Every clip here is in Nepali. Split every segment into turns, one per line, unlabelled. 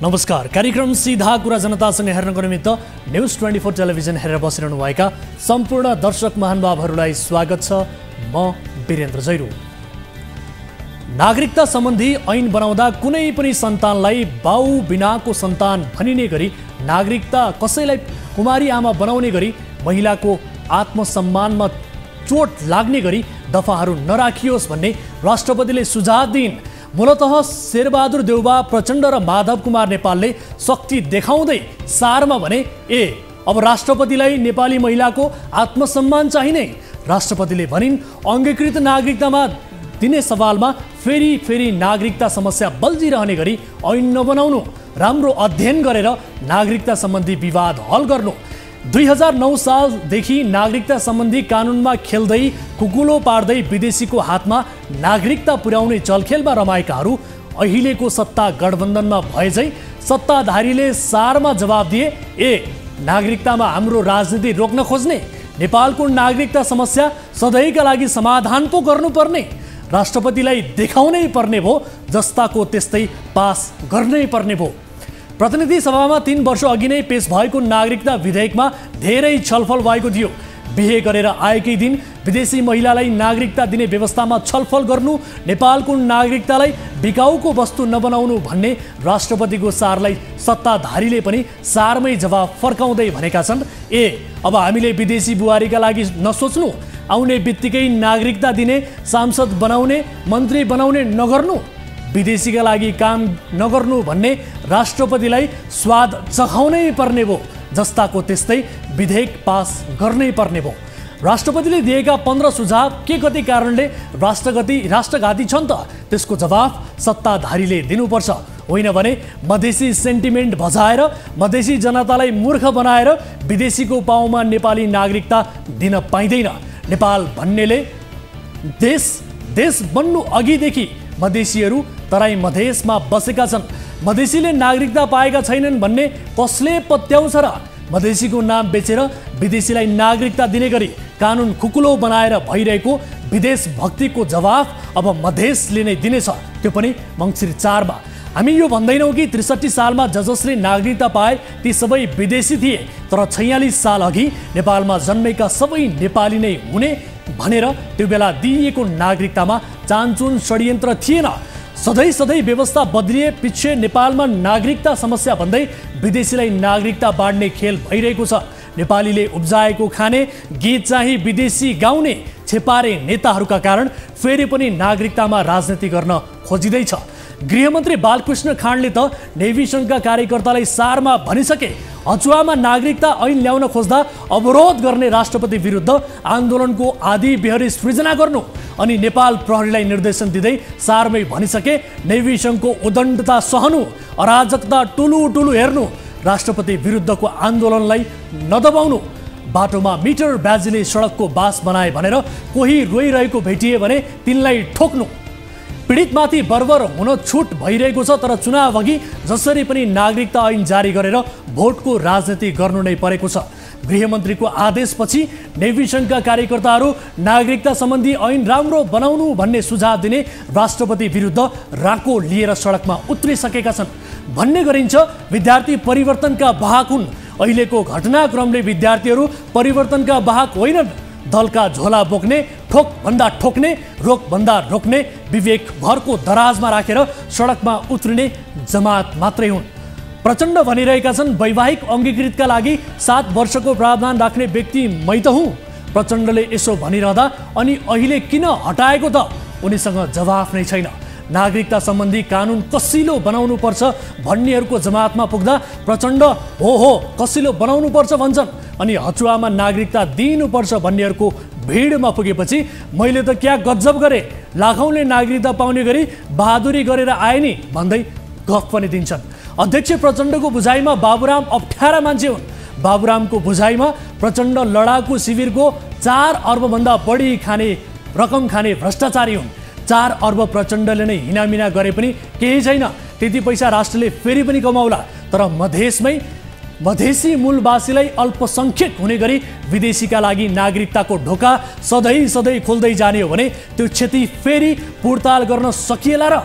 नमस्कार। कार्यक्रम सीधा कुरा जनतासँग हेर्नको निमित्त न्यूज 24 टेलिभिजन हेरेर बसिरहनुभएका सम्पूर्ण दर्शक महानुभावहरूलाई स्वागत छ। म वीरेन्द्र जैरू। नागरिकता सम्बन्धी ऐन बनाउँदा कुनै पनि सन्तानलाई बाउ बिनाको सन्तान भनिने गरी नागरिकता कसैलाई कुमारी आमा बनाउने गरी महिलाको आत्मसम्मानमा चोट लाग्ने गरी दफाहरू नराखियोस् भन्ने राष्ट्रपतिले सुझाव दिइन्। मूलतः शेरबहादुर देउबा प्रचण्ड र माधव कुमार नेपालले शक्ति देखाउँदै सारमा भने अब राष्ट्रपतिलाई नेपाली महिलाको आत्मसम्मान चाहिने। राष्ट्रपतिले भनिन् अङ्गीकृत नागरिकतामा दिने सवालमा फेरि नागरिकता समस्या बल्झिरहने गरी ऐन नबनाउनु, राम्रो अध्ययन गरेर नागरिकता सम्बन्धी विवाद हल गर्नु। 2009 सालदेखि नागरिकता सम्बन्धी कानुनमा खेल्दै कुकुलो पार्दै विदेशीको हातमा नागरिकता पुर्याउने चलखेलमा रमाएकाहरू अहिलेको सत्ता गठबन्धनमा भए झै सत्ताधारीले सारमा जवाब दिए नागरिकतामा हाम्रो राजनीति रोक्न खोज्ने, नेपालको नागरिकता समस्या सधैँका लागि समाधान पो गर्नुपर्ने, राष्ट्रपतिलाई देखाउनै पर्ने भो, जस्ताको त्यस्तै पास गर्नै पर्ने भो। प्रतिनिधि सभामा 3 वर्ष अघि नै पेश भएको नागरिकता विधेयकमा धेरै छलफल भएको थियो। बिहे गरेर आएकै दिन विदेशी महिलालाई नागरिकता दिने व्यवस्थामा छलफल गर्नु, नेपालको नागरिकतालाई बिकाउको वस्तु नबनाउनु भन्ने राष्ट्रपतिको सारलाई सत्ताधारीले पनि सारमै जवाब फर्काउँदै भनेका छन् अब हामीले विदेशी बुहारीका लागि नसोच्नु, आउने बित्तिकै नागरिकता दिने, सांसद बनाउने, मन्त्री बनाउने नगर्नु, विदेशीका लागि काम नगर्नु भन्ने राष्ट्रपतिलाई स्वाद चखाउनै पर्ने भो, जस्ताको त्यस्तै विधेयक पास गर्नै पर्ने भो। राष्ट्रपतिले दिएका 15 सुझाव के कति कारणले राष्ट्रघाती छन् त त्यसको जवाफ सत्ताधारीले दिनुपर्छ। होइन भने मधेसी सेन्टिमेन्ट भजाएर मधेसी जनतालाई मूर्ख बनाएर विदेशीको पाउमा नेपाली नागरिकता दिन पाइँदैन। नेपाल भन्नेले देश बन्नु अघिदेखि मधेसीहरू तराई मधेसमा बसेका छन्। मधेसीले नागरिकता पाएका छैनन् भन्ने कसले पत्याउँछ र? मधेसीको नाम बेचेर विदेशीलाई नागरिकता दिने गरी कानुन खुकुलो बनाएर भइरहेको विदेश भक्तिको जवाफ अब मधेसले नै दिनेछ, त्यो पनि मङ्सिर 4 मा। हामी यो भन्दैनौँ कि 63 सालमा जसले नागरिकता पाए ती सबै विदेशी थिए, तर 46 साल अघि नेपालमा जन्मेका सबै नेपाली नै हुने भनेर त्यो बेला दिइएको नागरिकतामा चानचुन षड्यन्त्र थिएन। सधैँ व्यवस्था बदलिए पछि नेपालमा नागरिकता समस्या भन्दै विदेशीलाई नागरिकता बाँड्ने खेल भइरहेको छ। नेपालीले उब्जाएको खाने, गीत चाहिँ विदेशी गाउने छेपारे नेताहरूका कारण फेरि पनि नागरिकतामा राजनीति गर्न खोजिँदैछ। गृहमन्त्री बालकृष्ण खाँडले त नेभी सङ्घका कार्यकर्तालाई सारमा भनिसके अचुवामा नागरिकता ऐन ल्याउन खोज्दा अवरोध गर्ने राष्ट्रपति विरुद्ध आन्दोलनको आदि बेहोरी सृजना गर्नु, अनि नेपाल प्रहरीलाई निर्देशन दिँदै सारमै भनिसके नेभी सङ्घको उदण्डता सहनु, अराजकता टुलु हेर्नु, राष्ट्रपति विरुद्धको आन्दोलनलाई नदबाउनु, बाटोमा मिटर ब्याजीले सडकको बास बनाए भनेर कोही रोइरहेको भेटिए भने तिनलाई ठोक्नु। पीडितमाथि बर्बर हुन छुट भइरहेको छ, तर चुनाव अघि जसरी पनि नागरिकता ऐन जारी गरेर भोटको राजनीति गर्नु नै परेको छ। गृहमन्त्रीको आदेशपछि नेभी सङ्घका कार्यकर्ताहरू नागरिकता सम्बन्धी ऐन राम्रो बनाउनु भन्ने सुझाव दिने राष्ट्रपति विरुद्ध राको लिएर सडकमा उत्रिसकेका छन्। भन्ने गरिन्छ विद्यार्थी परिवर्तनका वाहक हुन्। अहिलेको घटनाक्रमले विद्यार्थीहरू परिवर्तनका वाहक होइनन्, दलका झोला बोक्ने, ठोक भन्दा ठोक्ने, रोक भन्दा रोक्ने, विवेक भरको दराजमा राखेर सडकमा उत्रिने जमात मात्रै हुन्। प्रचण्ड भनिरहेका छन् वैवाहिक अङ्गीकृतका लागि 7 वर्षको प्रावधान राख्ने व्यक्ति मै त हुँ। प्रचण्डले यसो भनिरहँदा अनि अहिले किन हटाएको त? उनीसँग जवाफ नै छैन। नागरिकता सम्बन्धी कानुन कसिलो बनाउनु पर्छ भन्नेहरूको जमातमा पुग्दा प्रचण्ड हो कसिलो बनाउनु पर्छ भन्छन्, अनि हचुवामा नागरिकता दिनुपर्छ भन्नेहरूको भिडमा पुगेपछि मैले त क्या गजब गरे, लाखौँले नागरिकता पाउने गरी बहादुरी गरेर आए नि भन्दै गफ पनि दिन्छन्। अध्यक्ष प्रचण्डको बुझाइमा बाबुराम अप्ठ्यारा मान्छे हुन्। बाबुरामको बुझाइमा प्रचण्ड लडाकु शिविरको 4 अर्बभन्दा बढी रकम खाने भ्रष्टाचारी हुन्। 4 अर्ब प्रचण्डले नै हिनामिना गरे पनि केही छैन, त्यति पैसा राष्ट्रले फेरि पनि कमाउला। तर मधेसी मूलवासीलाई अल्पसङ्ख्यक हुने गरी विदेशीका लागि नागरिकताको ढोका सधैँ खोल्दै जाने हो भने त्यो क्षति फेरि पुर्ताल गर्न सकिएला र?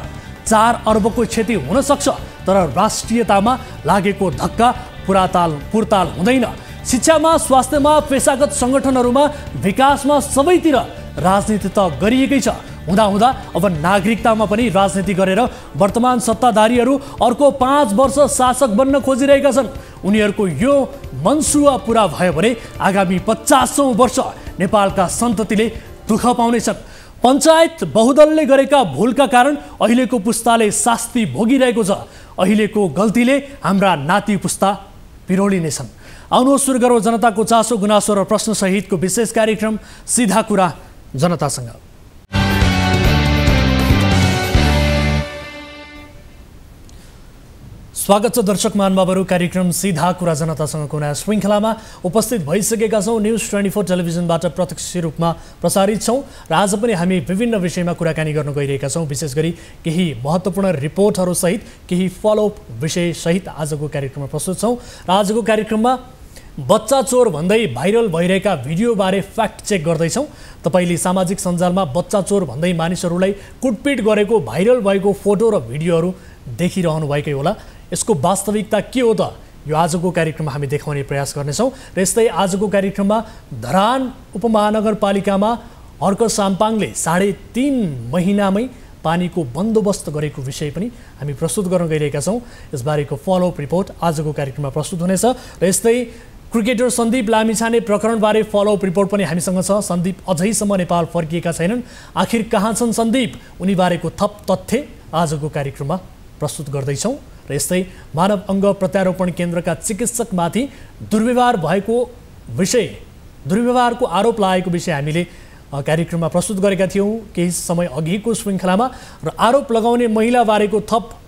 4 अर्बको क्षति हुन सक्छ, तर राष्ट्रियतामा लागेको धक्का पुरताल हुँदैन। शिक्षामा, स्वास्थ्यमा, पेशागत सङ्गठनहरूमा, विकासमा सबैतिर राजनीति त गरिएकै छ। हुँदा अब नागरिकतामा पनि राजनीति गरेर वर्तमान सत्ताधारीहरू अर्को 5 वर्ष शासक बन्न खोजिरहेका छन्। उनीहरूको यो मनसुवा पुरा भयो भने आगामी 50औं वर्ष नेपालका सन्ततिले दुःख पाउनेछन्। पञ्चायत बहुदलले गरेका भुलका कारण अहिलेको पुस्ताले शास्ति भोगिरहेको छ। अहिलेको गल्तीले हाम्रा नाति पुस्ता पिरोलिनेछन्। आउनुहोस् सुरु गरौँ जनताको चासो, गुनासो र प्रश्न सहितको विशेष कार्यक्रम सीधा कुरा जनतासँग। स्वागत छ दर्शक महानुभावहरू, कार्यक्रम सीधा कुरा जनतासँगको नयाँ श्रृङ्खलामा उपस्थित भइसकेका छौँ। न्युज 24 टेलिभिजनबाट प्रत्यक्ष रूपमा प्रसारित छौँ र आज पनि हामी विभिन्न विषयमा कुराकानी गर्न गइरहेका छौँ। विशेष गरी केही महत्त्वपूर्ण रिपोर्टहरू सहित, केही फलोअप विषयसहित आजको कार्यक्रममा प्रस्तुत छौँ। र आजको कार्यक्रममा बच्चा चोर भन्दै भाइरल भइरहेका भिडियोबारे फ्याक्ट चेक गर्दैछौँ। तपाईँले सामाजिक सञ्जालमा बच्चा चोर भन्दै मानिसहरूलाई कुटपिट गरेको भाइरल भएको फोटो र भिडियोहरू देखिरहनु भएकै होला। यसको वास्तविकता के हो त, यो आजको कार्यक्रममा हामी देखाउने प्रयास गर्नेछौँ। र यस्तै आजको कार्यक्रममा धरान उपमहानगरपालिकामा अर्क साम्पाङले 3.5 महिनामै पानीको बन्दोबस्त गरेको विषय पनि हामी प्रस्तुत गर्न गइरहेका छौँ। यसबारेको फलोअप रिपोर्ट आजको कार्यक्रममा प्रस्तुत हुनेछ। र यस्तै क्रिकेटर सन्दीप लामिछाने प्रकरणबारे फलोअप रिपोर्ट पनि हामीसँग छ। सन्दीप अझैसम्म नेपाल फर्किएका छैनन्। आखिर कहाँ छन् सन्दीप, उनीबारेको थप तथ्य आजको कार्यक्रममा प्रस्तुत गर्दैछौँ। र यस्तै मानव अङ्ग प्रत्यारोपण केन्द्रका चिकित्सकमाथि दुर्व्यवहारको आरोप लागेको विषय हामीले कार्यक्रममा प्रस्तुत गरेका थियौँ केही समय अघिको श्रृङ्खलामा। र आरोप लगाउने महिलाबारेको थप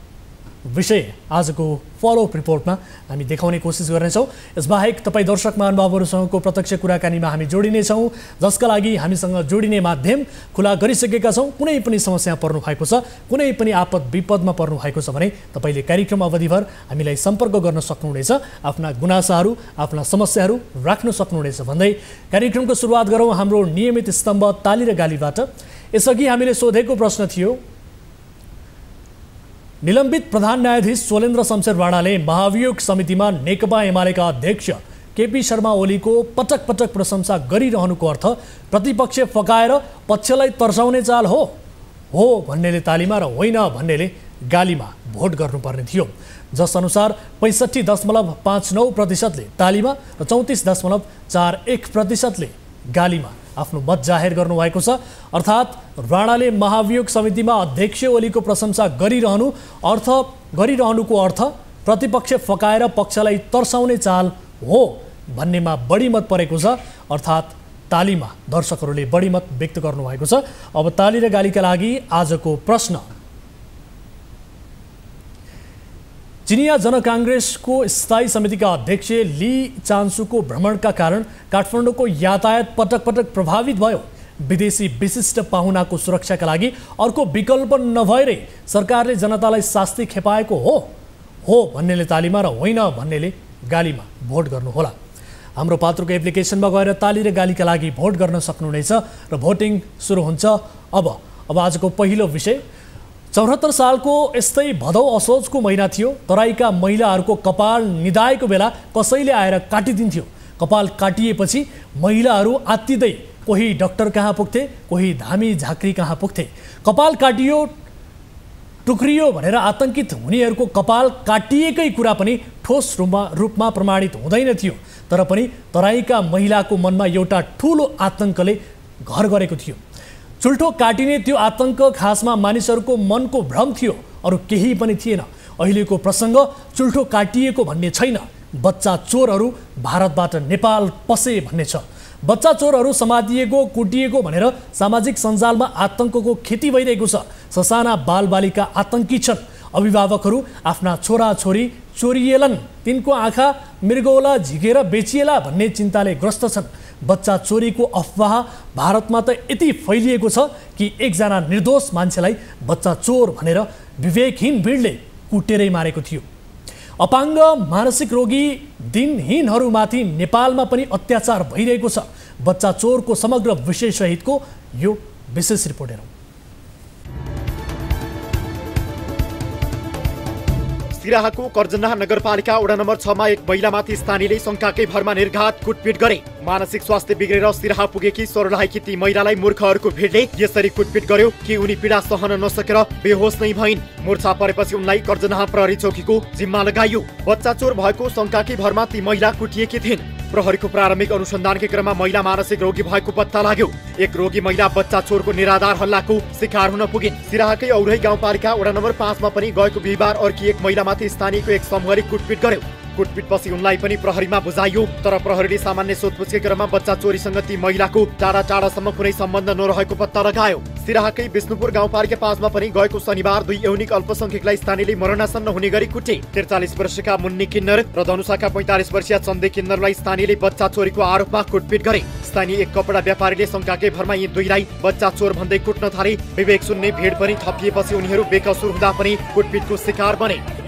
विषय आजको फलोअप रिपोर्टमा हामी देखाउने कोसिस गर्नेछौँ। यसबाहेक तपाईँ दर्शक महानुभावहरूसँगको प्रत्यक्ष कुराकानीमा हामी जोडिनेछौँ, जसका लागि हामीसँग जोडिने माध्यम खुला गरिसकेका छौँ। कुनै पनि समस्या पर्नु भएको छ, कुनै पनि आपद विपदमा पर्नु भएको छ भने तपाईँले कार्यक्रम अवधिभर हामीलाई सम्पर्क गर्न सक्नुहुनेछ। आफ्ना गुनासाहरू, आफ्ना समस्याहरू राख्न सक्नुहुनेछ भन्दै कार्यक्रमको सुरुवात गरौँ हाम्रो नियमित स्तम्भ ताली र गालीबाट। यसअघि हामीले सोधेको प्रश्न थियो, निलम्बित प्रधान न्यायाधीश सोलेन्द्र शमशेर राणाले महाभियोग समितिमा नेकपा एमालेका अध्यक्ष केपी शर्मा ओलीको पटक पटक प्रशंसा गरिरहनुको अर्थ प्रतिपक्ष फकाएर पक्षलाई तर्साउने चाल हो भन्नेले तालीमा र होइन भन्नेले गालीमा भोट गर्नुपर्ने थियो। जसअनुसार 65.59%ले तालीमा र 34.41%ले गालीमा आफ्नो मत जाहेर गर्नुभएको छ। अर्थात् राणाले महाभियोग समितिमा अध्यक्ष ओलीको प्रशंसा गरिरहनुको अर्थ प्रतिपक्ष फकाएर पक्षलाई तर्साउने चाल हो भन्नेमा बढी मत परेको छ। अर्थात् तालीमा दर्शकहरूले बढी मत व्यक्त गर्नुभएको छ। अब ताली र गालीका लागि आजको प्रश्न, चिनिया जनकाङ्ग्रेसको स्थायी समितिका अध्यक्ष ली चान्सुको भ्रमणका कारण काठमाडौँको यातायात पटक पटक प्रभावित भयो। विदेशी विशिष्ट पाहुनाको सुरक्षाका लागि अर्को विकल्प नभएरै सरकारले जनतालाई शास्ति खेपाएको हो भन्नेले तालीमा र होइन भन्नेले गालीमा भोट गर्नुहोला। हाम्रो पात्रोको एप्लिकेसनमा गएर ताली र गालीका लागि भोट गर्न सक्नुहुनेछ र भोटिङ सुरु हुन्छ अब आजको पहिलो विषय, 74 सालको यस्तै भदौ असोजको महिना थियो। तराईका महिलाहरूको कपाल निदाएको बेला कसैले आएर काटिदिन्थ्यो। कपाल काटिएपछि महिलाहरू आत्तिँदै कोही डाक्टर कहाँ पुग्थे, कोही धामी झाँक्री कहाँ पुग्थे। कपाल काटियो टुक्रियो भनेर आतंकित हुनेहरूको कपाल काटिएकै कुरा पनि ठोस रूपमा प्रमाणित हुँदैन थियो। तर पनि तराईका महिलाको मनमा एउटा ठुलो आतंकले घर गरेको थियो। चुल्ठो काटिने त्यो आतंक खासमा मानिसहरूको मनको भ्रम थियो, अरू केही पनि थिएन। अहिलेको प्रसङ्ग चुल्ठो काटिएको भन्ने छैन, बच्चा चोरहरू भारतबाट नेपाल पसे भन्ने छ। बच्चा चोरहरू समातिएको कुटिएको भनेर सामाजिक सञ्जालमा आतंकको खेती भइरहेको छ। ससाना बालबालिका आतंकी छन्। अभिभावकहरू आफ्ना छोराछोरी चोरिएलन्, तिनको आँखा मृगौला झिकेर बेचिएला भन्ने चिन्ताले ग्रस्त छन्। बच्चा चोरीको अफवाह भारतमा त यति फैलिएको छ कि एकजना निर्दोष मान्छेलाई बच्चा चोर भनेर विवेकहीन भिडले कुटेरै मारेको थियो। अपाङ्ग मानसिक रोगी दिनहीनहरूमाथि नेपालमा पनि अत्याचार भइरहेको छ। बच्चा चोरको समग्र विषय सहितको यो विशेष रिपोर्ट हेरौँ।
सिराहाको कर्जन्हा नगरपालिका वडा नम्बर 6 मा एक महिलामाथि स्थानीयले शंकाकै भरमा निर्घात कुटपिट गरे। मानसिक स्वास्थ्य बिग्रेर सिराहा पुगेकी सर्लाहीकी ती महिलालाई मूर्खहरूको भिडले यसरी कुटपिट गर्यो कि उनी पीडा सहन नसकेर बेहोस नै भइन्। मूर्छा परेपछि उनलाई कर्जन्हा प्रहरी चौकीको जिम्मा लगाइयो। बच्चा चोर भएको शंकाकै भरमा ती महिला कुटिएकी थिइन्। प्रहरीको प्रारम्भिक अनुसन्धानकै क्रममा महिला मानसिक रोगी भएको पत्ता लाग्यो। एक रोगी महिला बच्चा चोरको निराधार हल्लाको शिकार हुन पुगिन्। सिराहाकै औरही गाउँपालिका वडा नम्बर 5 मा पनि गएको बिहिबार अर्की एक महिलामाथि स्थानीयको एक समूहले कुटपिट गर्यो। कुटपिटपछि उनलाई पनि प्रहरीमा बुझाइयो, तर प्रहरीले सामान्य सोधपुछकै क्रममा बच्चा चोरीसँग ती महिलाको टाढा टाढासम्म कुनै सम्बन्ध नरहेको पत्ता लगायो। सिराहाकै विष्णुपुर गाउँपालिका 5 मा पनि गएको शनिबार 2 यौनिक अल्पसंख्यकलाई स्थानीयले मरणासन्न हुने गरी कुटे। 43 वर्षका मुन्नी किन्नर र धनुषाका 45 वर्षीय चन्दे किन्नरलाई स्थानीयले बच्चा चोरीको आरोपमा कुटपिट गरे। स्थानीय एक कपडा व्यापारीले शंकाकै भरमा यी दुईलाई बच्चा चोर भन्दै कुट्न थाले। विवेक सुन्ने भिड पनि थपिएपछि उनीहरू बेकसुर हुँदा पनि कुटपिटको शिकार बने।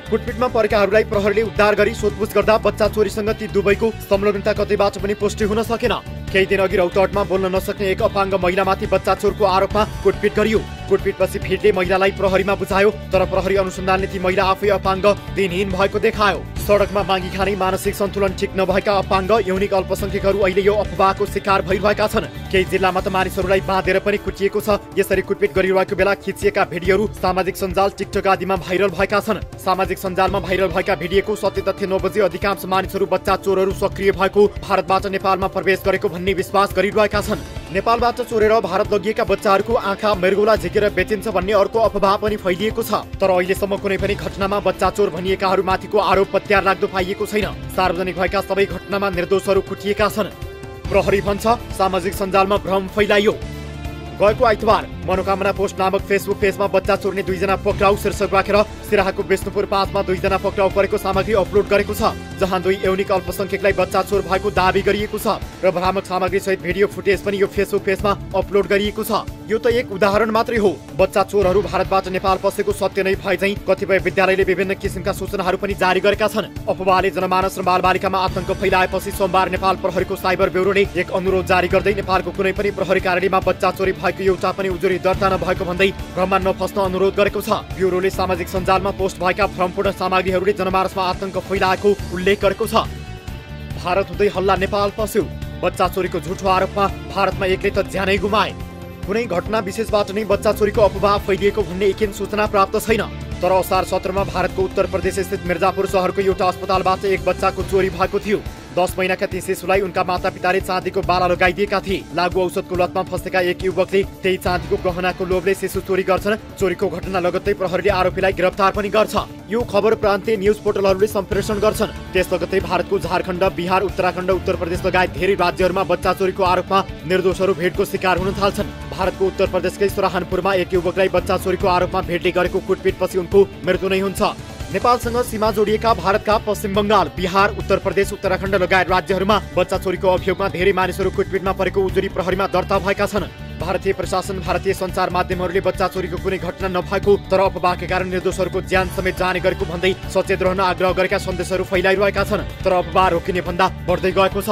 कुटपिटमा परेकाहरूलाई प्रहरीले उद्धार गरी सोधपुछ गर्दा बच्चा चोरीसँग ती दुवैको संलग्नता कतैबाट पनि पुष्टि हुन सकेन। केही दिन अघि रौतहटमा बोल्न नसक्ने एक अपाङ्ग महिलामाथि बच्चा चोरको आरोपमा कुटपिट गरियो। कुटपिटपछि भिडले महिलालाई प्रहरीमा बुझायो, तर प्रहरी अनुसन्धानले ती महिला आफै अपाङ्ग दिनहीन भएको देखायो। सडकमा मागी खाने, मानसिक सन्तुलन ठिक नभएका अपाङ्ग यौनिक अल्पसंख्यकहरू अहिले यो अफवाहको शिकार भइरहेका छन्। केही जिल्लामा त मानिसहरूलाई बाँधेर पनि कुटिएको छ। यसरी कुटपिट गरिरहेको बेला खिचिएका भिडियोहरू सामाजिक सञ्जाल टिकटक आदिमा भाइरल भएका छन्। सामाजिक सञ्जालमा भाइरल भएका भिडियोको सत्य तथ्य नबुझी अधिकांश मानिसहरू बच्चा चोरहरू सक्रिय भएको भारतबाट नेपालमा प्रवेश गरेको भन्ने विश्वास गरिरहेका छन्। नेपालबाट चोरेर भारत लगिएका बच्चाहरूको आँखा मृगौला झिकेर बेचिन्छ भन्ने अर्को अफवाह पनि फैलिएको छ। तर अहिलेसम्म कुनै पनि घटनामा बच्चा चोर भनिएकाहरूमाथिको आरोप पत्यार लाग्दो पाइएको छैन। सार्वजनिक भएका सबै घटनामा निर्दोषहरू कुटिएका छन्। प्रहरी भन्छ सामाजिक सञ्जालमा भ्रम फैलाइयो। गएको आइतबार मनोकामना पोस्ट नामक फेसबुक पेजमा बच्चा चोर्ने 2 जना पक्राउ शीर्षक राखेर सिराहाको विष्णुपुर 5 मा 2 जना पक्राउ परेको सामग्री अपलोड गरेको छ, जहाँ 2 यौनिक अल्पसंख्यकलाई बच्चा चोर भएको दाबी गरिएको छ र भ्रामक सामग्री सहित भिडियो फुटेज पनि यो फेसबुक पेजमा अपलोड गरिएको छ। यो त एक उदाहरण मात्रै हो। बच्चा चोरहरू भारतबाट नेपाल पसेको सत्य नै भए चाहिँ कतिपय विद्यालयले विभिन्न किसिमका सूचनाहरू पनि जारी गरेका छन्। अफवाहले जनमानस र बालबालिकामा आतंक फैलाएपछि सोमबार नेपाल प्रहरीको साइबर ब्युरोले एक अनुरोध जारी गर्दै नेपालको कुनै पनि प्रहरी कार्यालयमा बच्चा चोरी भएको एउटा पनि उजुरी दर्ता नभएको भन्दै भ्रममा नफस्न अनुरोध गरेको छ। ब्युरोले सामाजिक सञ्जालमा पोस्ट भएका भ्रमपूर्ण सामग्रीहरूले जनमानसमा आतंक फैलाएको उल्लेख गरेको छ। भारत हुँदै हल्ला नेपाल पस्यो। बच्चा चोरीको झुठो आरोपमा भारतमा एकले त ज्यानै गुमाए। कुनै घटना विशेषबाट नै बच्चा चोरीको अफवाह फैलिएको भन्ने एकिन सूचना प्राप्त छैन। तर असार 17 मा भारतको उत्तर प्रदेश स्थित मिर्जापुर शहरको एउटा अस्पतालबाट एक बच्चाको चोरी भएको थियो। 10 महिनाका ती शिशुलाई उनका मातापिताले चाँदीको बाला लगाइदिएका थिए। लागु औषधको लतमा फँसेका एक युवकले त्यही चाँदीको गहनाको लोभले शिशु चोरी गर्छन्। चोरीको घटना लगत्तै प्रहरीले आरोपीलाई गिरफ्तार पनि गर्छ। यो खबर प्रान्तीय न्युज पोर्टलहरूले सम्प्रेषण गर्छन्। त्यस लगत्तै भारतको झारखण्ड, बिहार, उत्तराखण्ड, उत्तर प्रदेश लगायत धेरै राज्यहरूमा बच्चा चोरीको आरोपमा निर्दोषहरू भेटको शिकार हुन थाल्छन्। भारतको उत्तर प्रदेशकै सराहनपुरमा एक युवकलाई बच्चा चोरीको आरोपमा भेटले गरेको कुटपिटपछि उनको मृत्यु नै हुन्छ। नेपालसँग सीमा जोडिएका भारतका पश्चिम बङ्गाल, बिहार, उत्तर प्रदेश, उत्तराखण्ड लगायत राज्यहरूमा बच्चा चोरीको अभियोगमा धेरै मानिसहरू कुटपिटमा परेको उजुरी प्रहरीमा दर्ता भएका छन्। भारतीय प्रशासन, भारतीय सञ्चार माध्यमहरूले बच्चा चोरीको कुनै घटना नभएको तर अफवाहका कारण निर्दोषहरूको ज्यान समेत जाने गरेको भन्दै सचेत रहन आग्रह गरेका सन्देशहरू फैलाइरहेका छन्। तर अफवाह रोकिने भन्दा बढ्दै गएको छ।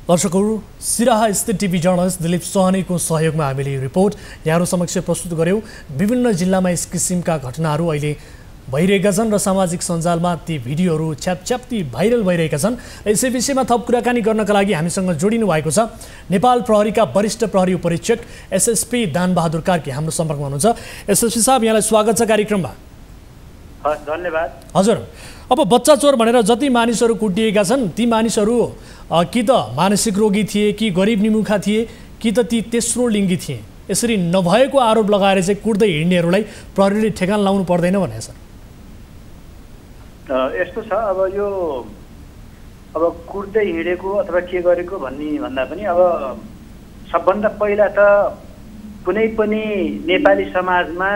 दर्शकहरू, सिराहा स्थित टिभी जर्नलिस्ट दिलीप सोहानीको सहयोगमा हामीले रिपोर्ट यहाँहरू समक्ष प्रस्तुत गर्यौँ। विभिन्न जिल्लामा यस किसिमका घटनाहरू अहिले भइरहेका छन् र सामाजिक सञ्जालमा ती भिडियोहरू छ्यापछ्याप्ती भाइरल भइरहेका छन्। यसै विषयमा थप कुराकानी गर्नका लागि हामीसँग जोडिनु भएको छ नेपाल प्रहरीका वरिष्ठ प्रहरी उपरीक्षक एसएसपी दानबहादुर कार्की हाम्रो सम्पर्कमा हुनुहुन्छ। एसएसपी साहब, यहाँलाई स्वागत छ कार्यक्रममा।
धन्यवाद।
हजुर, अब बच्चा चोर भनेर जति मानिसहरू कुटिएका छन् ती मानिसहरू कि त मानसिक रोगी थिए, कि गरिब निमुखा थिए, कि त ती तेस्रो लिङ्गी थिए। यसरी नभएको आरोप लगाएर चाहिँ कुट्दै हिँड्नेहरूलाई प्रहरीले ठेगान लाउनु पर्दैन भने सर?
यस्तो छ, अब कुट्दै हिँडेको अथवा के गरेको भन्दा पनि अब सबभन्दा पहिला त कुनै पनि नेपाली समाजमा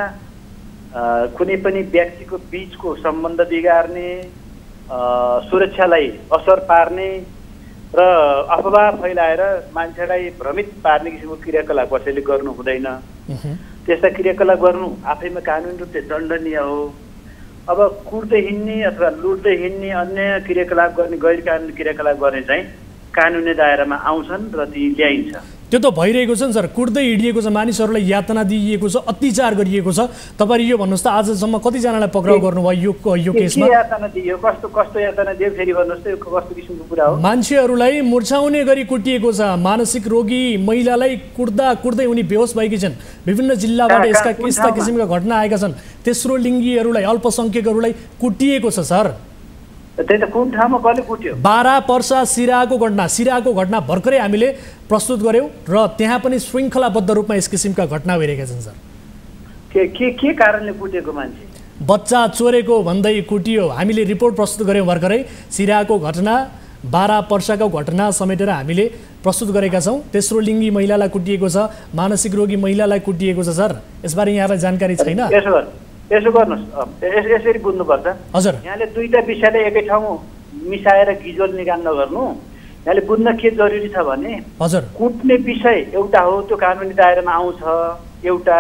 कुनै पनि व्यक्तिको बीचको सम्बन्ध बिगार्ने, सुरक्षालाई असर पार्ने र अफवाह फैलाएर मान्छेलाई भ्रमित पार्ने किसिमको क्रियाकलाप कसैले गर्नु हुँदैन। त्यस्ता क्रियाकलाप गर्नु आफैमा कानुनी रूपले दण्डनीय हो। अब कुट्दै हिँड्ने अथवा लुट्दै हिँड्ने अन्य क्रियाकलाप गर्ने गैर कानुनी क्रियाकलाप गर्ने चाहिँ कानुनी दायरामा आउँछन् र ती ल्याइन्छ।
त्यो त भइरहेको छ नि सर, कुट्दै हिँडिएको छ, मानिसहरूलाई यातना दिइएको छ, अत्याचार गरिएको छ। तपाईँले यो भन्नुहोस् त आजसम्म कतिजनालाई पक्राउ गर्नुभयो यो केसमा?
यातना दियो, कस्तो कस्तो यातना दियो फेरि भन्नुहोस् त, यो कस्तो किसिमको कुरा हो?
मान्छेहरूलाई मुर्छाउने गरी कुटिएको छ, मानसिक रोगी महिलालाई कुट्दै उनी बेहोस भएकी छन्। विभिन्न जिल्लाबाट यस्ता किसिमका घटना आएका छन्। तेस्रो लिङ्गीहरूलाई, अल्पसङ्ख्यकहरूलाई कुटिएको छ सर।
त्यही त, कुन ठाउँमा कसले कुट्यो?
बारा पर्सा सिराको घटना भर्खरै हामीले प्रस्तुत गर्यौँ र त्यहाँ पनि श्रृङ्खलाबद्ध रूपमा यस किसिमका घटना भइरहेका छन् सर।
के कारणले कुटेको मान्छे?
बच्चा चोरेको भन्दै कुटियो। हामीले रिपोर्ट प्रस्तुत गर्यौँ भर्खरै, सिराको घटना, बारा पर्साको घटना समेटेर हामीले प्रस्तुत गरेका छौँ। तेस्रो लिङ्गी महिलालाई कुटिएको छ, मानसिक रोगी महिलालाई कुटिएको छ सर। यसबारे यहाँलाई जानकारी छैन?
यसो गर्नुहोस्, यसरी बुझ्नुपर्छ।
हजुर,
यहाँले दुईटा विषयलाई एकै ठाउँ मिसाएर गिजोल निकाल नगर्नु। यहाँले बुझ्न के जरुरी छ भने
हजुर,
कुट्ने विषय एउटा हो, त्यो कानुनी दायरामा आउँछ। एउटा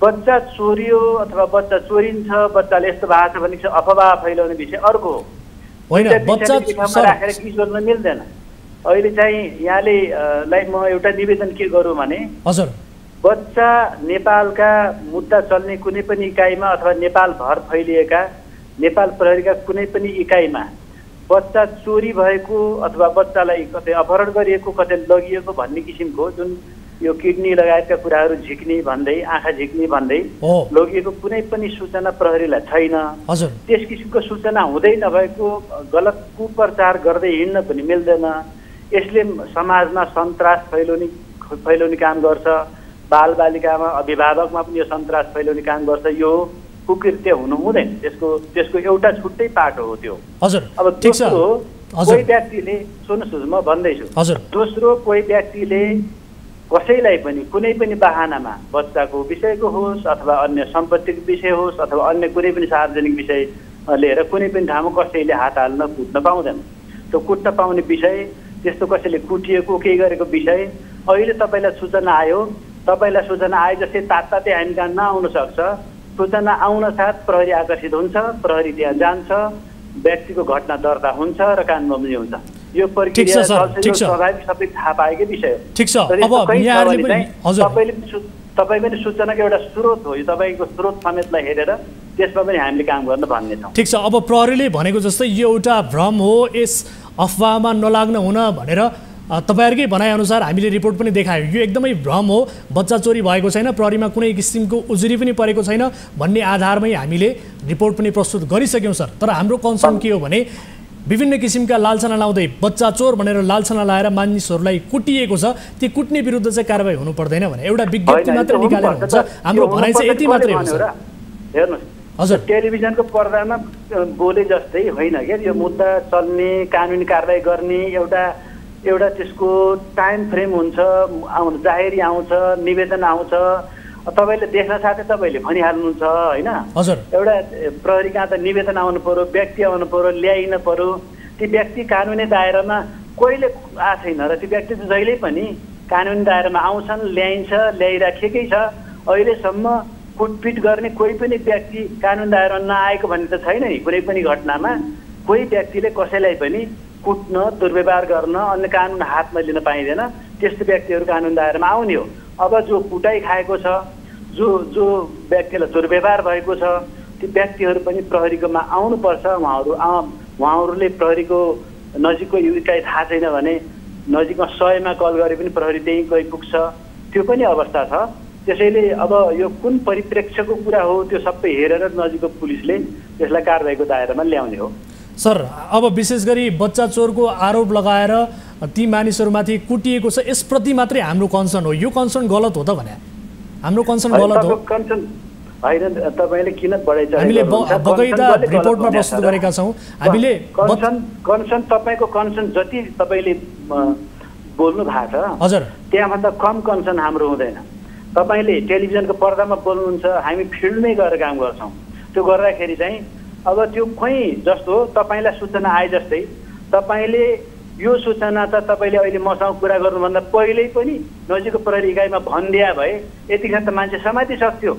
बच्चा चोरियो अथवा बच्चा चोरिन्छ, बच्चाले यस्तो भएको छ भने अफवाह फैलाउने विषय अर्को हो।
होइन, बच्चा
राखेर गिजोल्न मिल्दैन। अहिले चाहिँ यहाँले म एउटा निवेदन के गरौँ भने,
हजुर,
बच्चा नेपालका मुद्दा चल्ने कुनै पनि इकाइमा अथवा नेपालभर फैलिएका नेपाल प्रहरीका कुनै पनि इकाइमा बच्चा चोरी भएको अथवा बच्चालाई कतै अपहरण गरिएको, कतै लगिएको भन्ने किसिमको जुन यो किडनी लगायतका कुराहरू झिक्ने भन्दै, आँखा झिक्ने भन्दै लगिएको कुनै पनि सूचना प्रहरीलाई छैन। त्यस किसिमको सूचना हुँदै नभएको गलत कुप्रचार गर्दै हिँड्न पनि मिल्दैन। यसले समाजमा सन्तास फैलाउने काम गर्छ। बालबालिकामा, अभिभावकमा पनि यो सन्तास फैलाउने काम गर्छ। यो कुकृत्य हुनु हुँदैन। त्यसको एउटा छुट्टै पाटो हो त्यो।
हजुर,
अब दोस्रो कोही व्यक्तिले, सुन्नुहोस् म भन्दैछु, दोस्रो कोही व्यक्तिले कसैलाई पनि कुनै पनि बहानामा बच्चाको विषयको होस् अथवा अन्य सम्पत्तिको विषय होस् अथवा अन्य कुनै पनि सार्वजनिक विषय लिएर कुनै पनि ठाउँमा कसैले हात हाल्न कुट्न पाउँदैन। त्यो कुट्न पाउने विषय, त्यस्तो कसैले कुटिएको केही गरेको विषय अहिले तपाईँलाई सूचना आयो, तपाईँलाई सूचना आए जस्तै तात्तातै हामी कहाँ नआउन सक्छ। सूचना आउन साथ प्रहरी आकर्षित हुन्छ, प्रहरी त्यहाँ जान्छ, व्यक्तिको घटना दर्ता हुन्छ र कानुन बमोजिम हुन्छ। यो प्रक्रिया स्वाभाविक सबै थाहा पाएकै विषय हो।
ठिक छ। अब
तपाईँ पनि सूचनाको एउटा स्रोत हो। यो तपाईँको स्रोत समेतलाई हेरेर त्यसमा पनि हामीले काम गर्न भन्ने छौँ।
ठिक छ। अब प्रहरीले भनेको जस्तै यो एउटा भ्रम हो, यस अफवाहमा नलाग्न हुन भनेर तपाईँहरूकै भनाइअनुसार हामीले रिपोर्ट पनि देखायौँ। यो एकदमै भ्रम हो, बच्चा चोरी भएको छैन, प्रहरीमा कुनै किसिमको उजुरी पनि परेको छैन भन्ने आधारमै हामीले रिपोर्ट पनि प्रस्तुत गरिसक्यौँ सर। तर हाम्रो कन्सर्न के हो भने विभिन्न किसिमका लालछना लाउँदै बच्चा चोर भनेर लालछना लाएर मानिसहरूलाई कुटिएको छ, ती कुट्ने विरुद्ध चाहिँ कारबाही हुनु पर्दैन भने एउटा विज्ञप्ति मात्र निकालेर हुन्छ। हाम्रो भनाइ चाहिँ यति मात्रै हो सर।
हेर्नुहोस्, हजुर, टेलिभिजनको पर्दामा बोले जस्तै होइन क्या। यो मुद्दा चल्ने, कानुनी कारबाही गर्ने एउटा त्यसको टाइम फ्रेम हुन्छ, जाहेरी आउँछ, निवेदन आउँछ। तपाईँले देख्न साथै तपाईँले भनिहाल्नुहुन्छ होइन। एउटा प्रहरी कहाँ त निवेदन आउनु पर्यो, व्यक्ति आउनु पर्यो, ल्याइन पर्यो। ती व्यक्ति कानुनी दायरामा कहिले आएको छैन र ती व्यक्ति त जहिले पनि कानुनी दायरामा आउँछन्, ल्याइन्छ, ल्याइराखेकै छ। अहिलेसम्म कुटपिट गर्ने कोही पनि व्यक्ति कानुनी दायरामा नआएको भन्ने त छैन नि। कुनै पनि घटनामा कोही व्यक्तिले कसैलाई पनि कुट्न, दुर्व्यवहार गर्न, अन्य कानुन हातमा लिन पाइँदैन। त्यस्तो व्यक्तिहरू कानुन दायरामा आउने हो। अब जो कुटाइ खाएको छ, जो व्यक्तिलाई दुर्व्यवहार भएको छ, ती व्यक्तिहरू पनि प्रहरीकोमा आउनुपर्छ। उहाँहरूले प्रहरीको नजिकको इकाइ थाहा छैन भने नजिकमा 100मा कल गरे पनि प्रहरी त्यहीँ गइपुग्छ। त्यो पनि अवस्था छ। त्यसैले अब यो कुन परिप्रेक्ष्यको कुरा हो त्यो सबै हेरेर नजिकको पुलिसले त्यसलाई कारबाहीको दायरामा ल्याउने हो।
सर, अब विशेष गरी बच्चा चोरको आरोप लगाएर ती मानिसहरूमाथि कुटिएको छ, यसप्रति मात्रै हाम्रो कन्सर्न हो। यो कन्सर्न गलत हो त भने? हाम्रो कन्सर्न गलत हो
कन्सर्न होइन। तपाईँले किन बढाइ
हामीले बगैँचा रिपोर्टमा प्रस्तुत गरेका छौँ। हामीले
कन्सर्न तपाईँको कन्सर्न जति तपाईँले बोल्नु भएको छ
हजुर,
त्यहाँभन्दा कम कन्सर्न हाम्रो हुँदैन। तपाईँले टेलिभिजनको पर्दामा बोल्नुहुन्छ, हामी फिल्डमै गएर काम गर्छौँ। त्यो गर्दाखेरि चाहिँ अब त्यो खोइ जस्तो तपाईँलाई सूचना आए जस्तै तपाईँले यो सूचना त तपाईँले अहिले मसँग कुरा गर्नुभन्दा पहिल्यै पनि नजिकको प्रहरी इकाइमा भनिदिया भए यतिखेर त मान्छे समातिसक्थ्यो।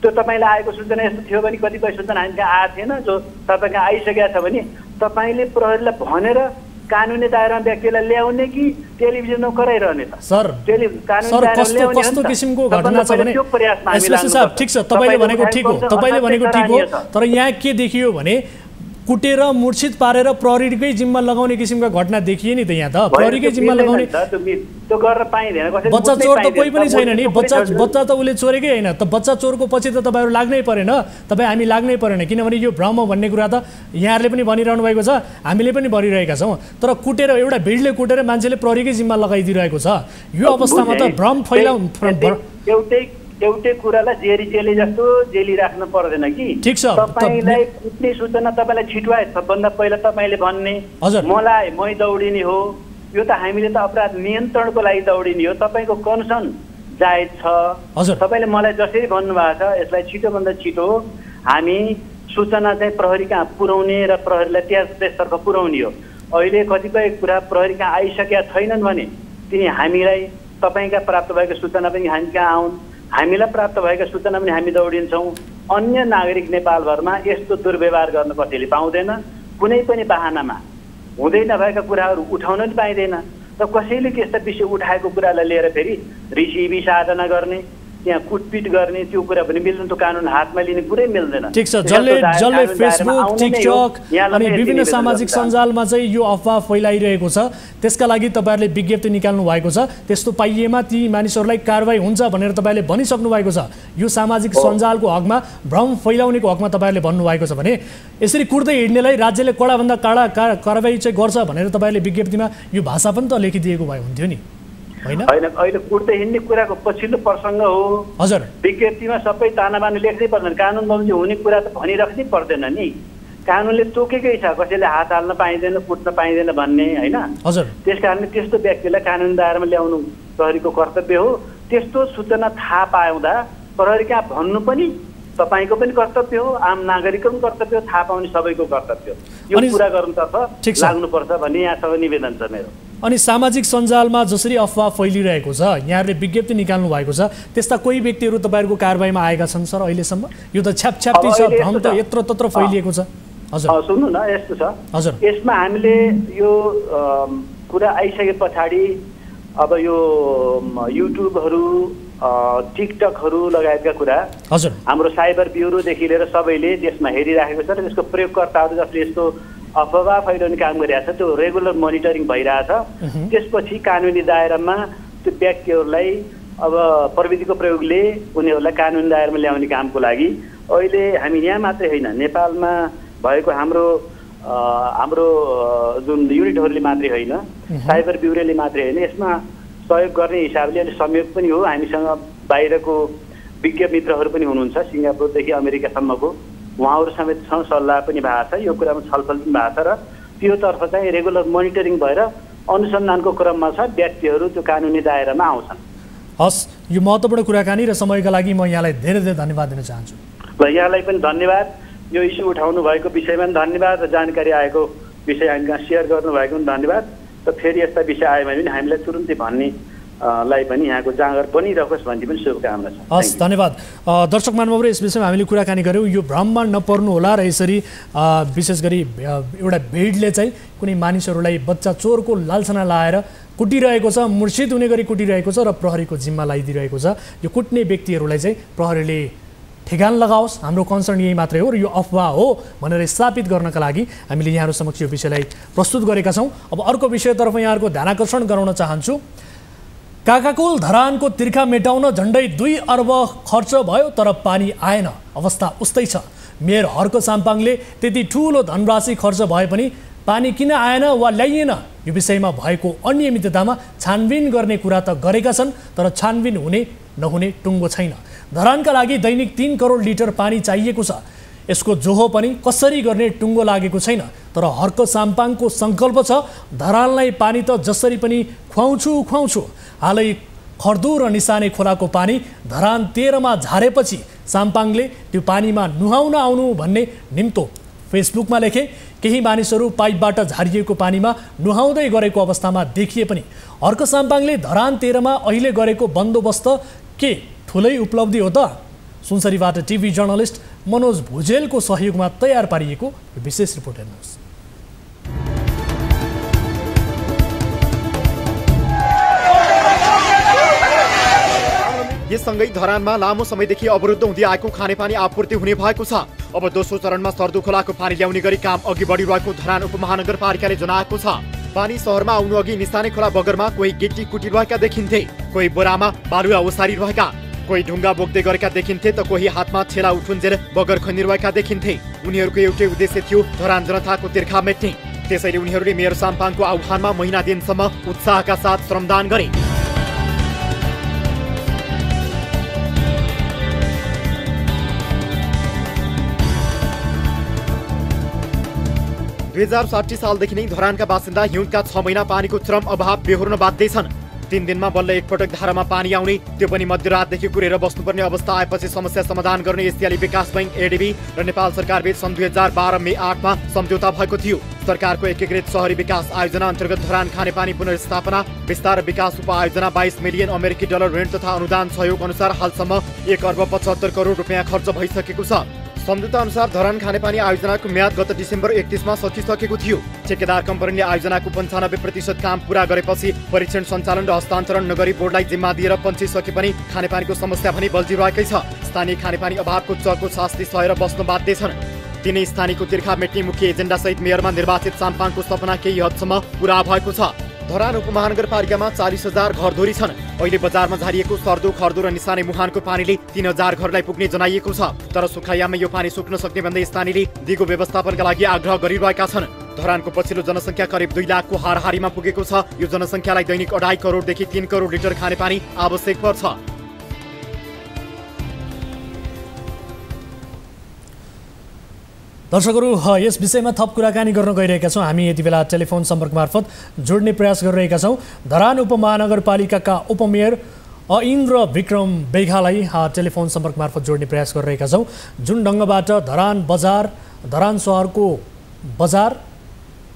त्यो तपाईँलाई आएको सूचना यस्तो थियो भने कतिपय सूचना हामी कहाँ आएको थिएन जो तपाईँ कहाँ आइसकेको छ भने तपाईँले प्रहरीलाई भनेर कानुनी दायरामा व्यक्तिलाई ल्याउने कि टेलिभिजनमा कराइरहने त
सर कस्तो किसिमको घटना छ भने एसएससी साहब ठिक छ तपाईँले भनेको ठिक हो तर यहाँ के देखियो भने कुटेर मूर्छित पारेर प्रहरीकै जिम्मा लगाउने किसिमका घटना देखिए नि त यहाँ त प्रहरीकै जिम्मा लगाउने
त्यो गर्न पाइँदैन
बच्चा चोर त कोही पनि छैन नि बच्चा त उसले चोरेकै होइन त बच्चा चोरको पछि त तपाईँहरू लाग्नै परेन हामी लाग्नै परेन किनभने यो भ्रम भन्ने कुरा त यहाँहरूले पनि भनिरहनु भएको छ हामीले पनि भनिरहेका छौँ तर कुटेर एउटा भिडले कुटेर मान्छेले प्रहरीकै जिम्मा लगाइदिइरहेको छ यो अवस्थामा त भ्रम
एउटै कुरालाई जेली जस्तो जेली राख्नु पर्दैन कि
ठीक छ
तपाईलाई कुट्ने सूचना तपाईलाई छिटवाए सबभन्दा पहिला तपाईले भन्ने मलाई मै दौडिने हो यो त हामीले त अपराध नियन्त्रणको लागि दौडिने हो तपाईको कन्सर्न जायज छ तपाईले मलाई जसरी भन्नुभएको छ यसलाई छिटोभन्दा छिटो हामी सूचना चाहिँ प्रहरी कहाँ पुर्याउने र प्रहरीलाई त्यसतर्फ पुर्याउने हो अहिले कतिपय कुरा प्रहरी कहाँ आइसकेका छैनन् भने तिनी हामीलाई तपाईका प्राप्त भएको सूचना पनि हामी कहाँ आउन् हामीलाई प्राप्त भएका सूचना पनि हामी दौडिन्छौँ अन्य नागरिक नेपालभरमा यस्तो दुर्व्यवहार गर्न कसैले पाउँदैन कुनै पनि बहानामा हुँदै नभएका कुराहरू उठाउन पनि पाइँदैन र कसैले त्यस्ता विषय उठाएको कुरालाई लिएर फेरि रिसिभी साधना गर्ने त्यहाँ कुटपिट गर्ने त्यो कुरा पनि मिल्दैन त्यो कानुन हातमा लिने कुरै मिल्दैन
ठीक छ जसले फेसबुक टिकटक अनि विभिन्न सामाजिक सञ्जालमा चाहिँ यो अफवाह फैलाइरहेको छ त्यसका लागि तपाईहरुले विज्ञप्ति निकाल्नु भएको छ त्यस्तो पाइएमा ती मानिसहरूलाई कारबाही हुन्छ भनेर तपाईले भनिसक्नु भएको छ यो सामाजिक सञ्जालको हकमा भ्रम फैलाउनेको हकमा तपाईहरुले भन्नु भएको छ भने यसरी कुट्दै हिड्नेलाई राज्यले कडाभन्दा कडा कारबाही चाहिँ गर्छ भनेर तपाईहरुले विज्ञप्तिमा यो भाषा पनि त लेखिदिएको भए हुन्थ्यो नि
होइन अहिले कुट्दै हिँड्ने कुराको पछिल्लो प्रसङ्ग हो
हजुर
विज्ञप्तिमा सबै तानाबाना लेख्नै पर्दैन कानुन बमोजिम हुने कुरा त भनिराख्नै पर्दैन नि कानुनले तोकेकै छ कसैले हात हाल्न पाइँदैन कुट्न पाइँदैन भन्ने होइन
हजुर
त्यसकारणले त्यस्तो व्यक्तिलाई कानुन दायरामा ल्याउनु प्रहरीको कर्तव्य हो त्यस्तो सूचना थाहा पाउँदा प्रहरी कहाँ भन्नु पनि तपाईको पनि कर्तव्य हो आम नागरिकको पनि कर्तव्य हो थाहा पाउने सबैको कर्तव्य हो यो कुरा गर्नुपर्छ लाग्नुपर्छ भन्ने यहाँसँग निवेदन छ मेरो
अनि सामाजिक सञ्जालमा जसरी अफवाह फैलिरहेको छ यहाँहरूले विज्ञप्ति निकाल्नु भएको छ त्यस्ता कोही व्यक्तिहरू तपाईहरुको कारबाहीमा आएका छन् सर अहिलेसम्म यो त छ्यापछ्याप्ती छ भ्रम त यत्र तत्र फैलिएको छ
हजुर सुन्नु न यस्तो छ
हजुर
यसमा हामीले यो कुरा आइसके पछाडि अब यो युट्युबहरू टिकटकहरू लगायतका कुरा
हजुर
हाम्रो साइबर ब्युरोदेखि लिएर सबैले त्यसमा हेरिराखेको छ र त्यसको प्रयोगकर्ताहरू जसले यस्तो अफवाह फैलाउने काम गरिरहेको छ त्यो रेगुलर मोनिटरिङ भइरहेछ त्यसपछि कानुनी दायरामा त्यो व्यक्तिहरूलाई अब प्रविधिको प्रयोगले उनीहरूलाई कानुनी दायरामा ल्याउने कामको लागि अहिले हामी यहाँ मात्रै होइन नेपालमा भएको हाम्रो जुन युनिटहरूले मात्रै होइन साइबर ब्युरोले मात्रै होइन यसमा सहयोग गर्ने हिसाबले अहिले संयोग पनि हो हामीसँग बाहिरको विज्ञ मित्रहरू पनि हुनुहुन्छ सिङ्गापुरदेखि अमेरिकासम्मको उहाँहरू समेतसँग सल्लाह पनि भएको छ यो कुरामा छलफल पनि भएको छ र त्योतर्फ चाहिँ रेगुलर मोनिटरिङ भएर अनुसन्धानको क्रममा छ व्यक्तिहरू त्यो कानुनी दायरामा आउँछन्
हस् यो महत्त्वपूर्ण कुराकानी र समयका लागि म यहाँलाई धेरै धेरै धन्यवाद दिन चाहन्छु
ल यहाँलाई पनि धन्यवाद यो इस्यु उठाउनु भएको विषयमा पनि धन्यवाद र जानकारी आएको विषय हामी कहाँ सेयर गर्नुभएको पनि धन्यवाद र फेरि यस्ता विषय आयो भने पनि हामीलाई तुरुन्तै भन्ने लाई पनि यहाँको जाँगर बनिरहोस् भन्ने पनि शुभकामना छ
हस् धन्यवाद दर्शक महानुभावहरू यस विषयमा हामीले कुराकानी गऱ्यौँ यो भ्रममा नपर्नु होला र यसरी विशेष गरी एउटा भिडले चाहिँ कुनै मानिसहरूलाई बच्चा चोरको लालसना लाएर कुटिरहेको छ मूर्छित हुने गरी कुटिरहेको छ र प्रहरीको जिम्मा लगाइदिरहेको छ यो कुट्ने व्यक्तिहरूलाई चाहिँ प्रहरीले ठेगान लगाओस् हाम्रो कन्सर्न यही मात्रै हो र यो अफवाह हो भनेर स्थापित गर्नका लागि हामीले यहाँहरू समक्ष यो विषयलाई प्रस्तुत गरेका छौँ अब अर्को विषयतर्फ यहाँहरूको ध्यानाकर्षण गराउन चाहन्छु काकाकोल धरानको तिर्खा मेटाउन झन्डै 2 अर्ब खर्च भयो तर पानी आएन अवस्था उस्तै छ मेयर हर्क साम्पाङले त्यति ठूलो धनराशि खर्च भए पनि पानी किन आएन वा ल्याइएन यो विषयमा भएको अनियमिततामा छानबिन गर्ने कुरा त गरेका छन् तर छानबिन हुने नहुने टुङ्गो छैन धरानका लागि दैनिक 3 करोड लिटर पानी चाहिएको छ यसको जोहो पनि कसरी गर्ने टुङ्गो लागेको छैन तर हर्क साम्पाङको संकल्प छ धरानलाई पानी त जसरी पनि खुवाउँछु हालै खर्दु र निसाने खोलाको पानी धरान 13 मा झारेपछि साम्पाङले त्यो पानीमा नुहाउन आउनु भन्ने निम्तो फेसबुकमा लेखे केही मानिसहरू पाइपबाट झारिएको पानीमा नुहाउँदै गरेको अवस्थामा देखिए पनि हर्क साम्पाङले धरान 13 मा अहिले गरेको बन्दोबस्त के ठुलै उपलब्धि हो त सुनसरीबाट टिभी जर्नलिस्ट मनोज भुजेलको सहयोगमा तयार पारिएको विशेष रिपोर्ट हेर्नुहोस्।
यससँगै धरानमा लामो समयदेखि अवरुद्ध हुँदै आएको खानेपानी आपूर्ति हुने भएको छ। अब दोस्रो चरणमा सर्दु खोलाको पानी ल्याउने गरी काम अघि बढिरहेको धरान उपमहानगरपालिकाले जनाएको छ। पानी सहरमा आउनु अघि निस्ताने खोला बगरमा कोही गिटी कुटिरहेका देखिन्थे, कोही बोरामा बालुवा ओसारिरहेका, कोही ढुङ्गा बोक्दै गरेका देखिन्थे त कोही हातमा छेला उठुन्जेल बगर खनिरहेका देखिन्थे। उनीहरूको एउटै उद्देश्य थियो धरान जनताको तिर्खा मेट्ने। त्यसैले उनीहरूले मेयर साम्पाङको आह्वानमा महिना दिनसम्म उत्साहका साथ श्रमदान गरे। 2060 सालदेखि नै धरानका बासिन्दा हिउँदका 6 महिना पानीको चरम अभाव बेहोर्न बाध्य छन्। 3 दिनमा बल्ल एकपटक धारामा पानी आउने, त्यो पनि मध्यरातदेखि कुरेर बस्नुपर्ने अवस्था आएपछि समस्या समाधान गर्ने एसियाली विकास बैंक एडीबी र नेपाल सरकारबीच सन् 2012 मे 8 मा सम्झौता भएको थियो। सरकारको एकीकृत शहरी विकास आयोजना अन्तर्गत धरान खानेपानी पुनर्स्थापना विस्तार विकास उपायोजना 22 मिलियन अमेरिकी डलर ऋण तथा अनुदान सहयोग अनुसार हालसम्म 1 अर्ब 75 करोड रुपियाँ खर्च भइसकेको छ। सम्झौता अनुसार धरान खानेपानी आयोजनाको म्याद गत डिसेम्बर 31 मा सकिसकेको थियो। ठेकेदार कम्पनीले आयोजनाको 95% काम पूरा गरेपछि परीक्षण सञ्चालन र हस्तान्तरण नगरी बोर्डलाई जिम्मा दिएर पन्छिसके पनि खानेपानीको समस्या पनि बल्झिरहेकै छ। स्थानीय खानेपानी अभावको चर्को शास्ति सहेर बस्न बाध्य छन्। तिनै स्थानीयको तिर्खा मेट्ने मुख्य एजेन्डा सहित मेयरमा निर्वाचित साम्पाङको सपना केही हदसम्म पूरा भएको छ। धरान उपमहानगरपालिकामा 40,000 घरधुरी छन्। अहिले बजारमा झारिएको सर्दो खर्दो र निसाने मुहानको पानीले 3,000 घरलाई पुग्ने जनाइएको छ। तर सुखायामा यो पानी सुक्न सक्ने भन्दै स्थानीयले दिगो व्यवस्थापनका लागि आग्रह गरिरहेका छन्। धरानको पछिल्लो जनसङ्ख्या करिब 2 लाखको हाराहारीमा पुगेको छ। यो जनसङ्ख्यालाई दैनिक 2.5 करोडदेखि 3 करोड लिटर खानेपानी आवश्यक पर्छ।
दर्शकहरू, यस विषयमा थप कुराकानी गर्न गइरहेका छौँ। हामी यति बेला टेलिफोन सम्पर्क मार्फत जोड्ने प्रयास गरिरहेका छौँ धरान उपमहानगरपालिकाका उपमेयर ऐन्द्र विक्रम बेघालाई टेलिफोन सम्पर्क मार्फत जोड्ने प्रयास गरिरहेका छौँ। जुन ढङ्गबाट धरान शहरको बजार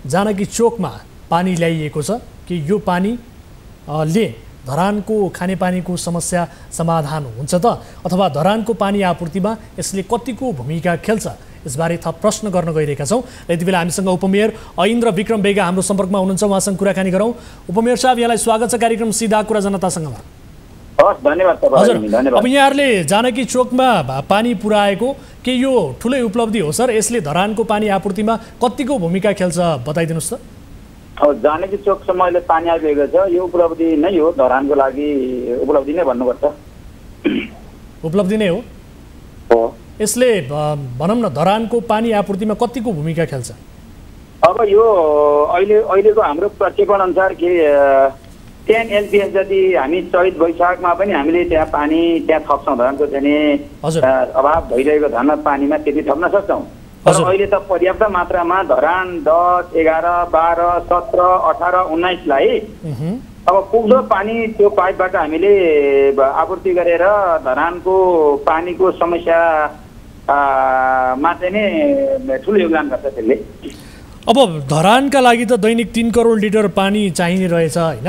जानकी चोकमा पानी ल्याइएको छ कि यो पानीले धरानको खानेपानीको समस्या समाधान हुन्छ त, अथवा धरानको पानी आपूर्तिमा यसले कतिको भूमिका खेल्छ, यसबारे थप प्रश्न गर्न गइरहेका छौँ। यति बेला हामीसँग उपमेयर ऐन्द्र विक्रम बेगा हाम्रो सम्पर्कमा हुनुहुन्छ। उहाँसँग कुराकानी गरौँ। उपमेयर साहब, यहाँलाई स्वागत छ कार्यक्रम सिधा कुरा जनतासँगमा।
धन्यवाद।
हजुर, अब यहाँहरूले जानकी चोकमा पानी पुर्याएको के यो ठुलै उपलब्धि हो सर? यसले धरानको पानी आपूर्तिमा कतिको भूमिका खेल्छ बताइदिनुहोस् त।
जानकी चोकसम्म अहिले पानी आइरहेको छ, यो उपलब्धि नै हो धरानको लागि। उपलब्धि नै भन्नुपर्छ,
उपलब्धि नै हो। यसले भनौँ न धरानको पानी आपूर्तिमा कतिको भूमिका खेल्छ?
अब यो अहिलेको हाम्रो प्रक्षेपण अनुसार के 10 एलपिएस जति हामी चैत वैशाखमा पनि हामीले त्यहाँ पानी त्यहाँ थप्छौँ। धरानको चाहिँ अभाव भइरहेको धरानमा पानीमा त्यति थप्न सक्छौँ। तर अहिले त पर्याप्त मात्रामा धरान 10, 11, 12, 17, 18, 19लाई अब पुग्दो पानी त्यो पाइपबाट हामीले आपूर्ति गरेर धरानको पानीको समस्या मा चाहिँ नै ठुलो योगदान गर्छ त्यसले।
अब धरानका लागि त दैनिक 3 करोड लिटर पानी चाहिने रहेछ होइन?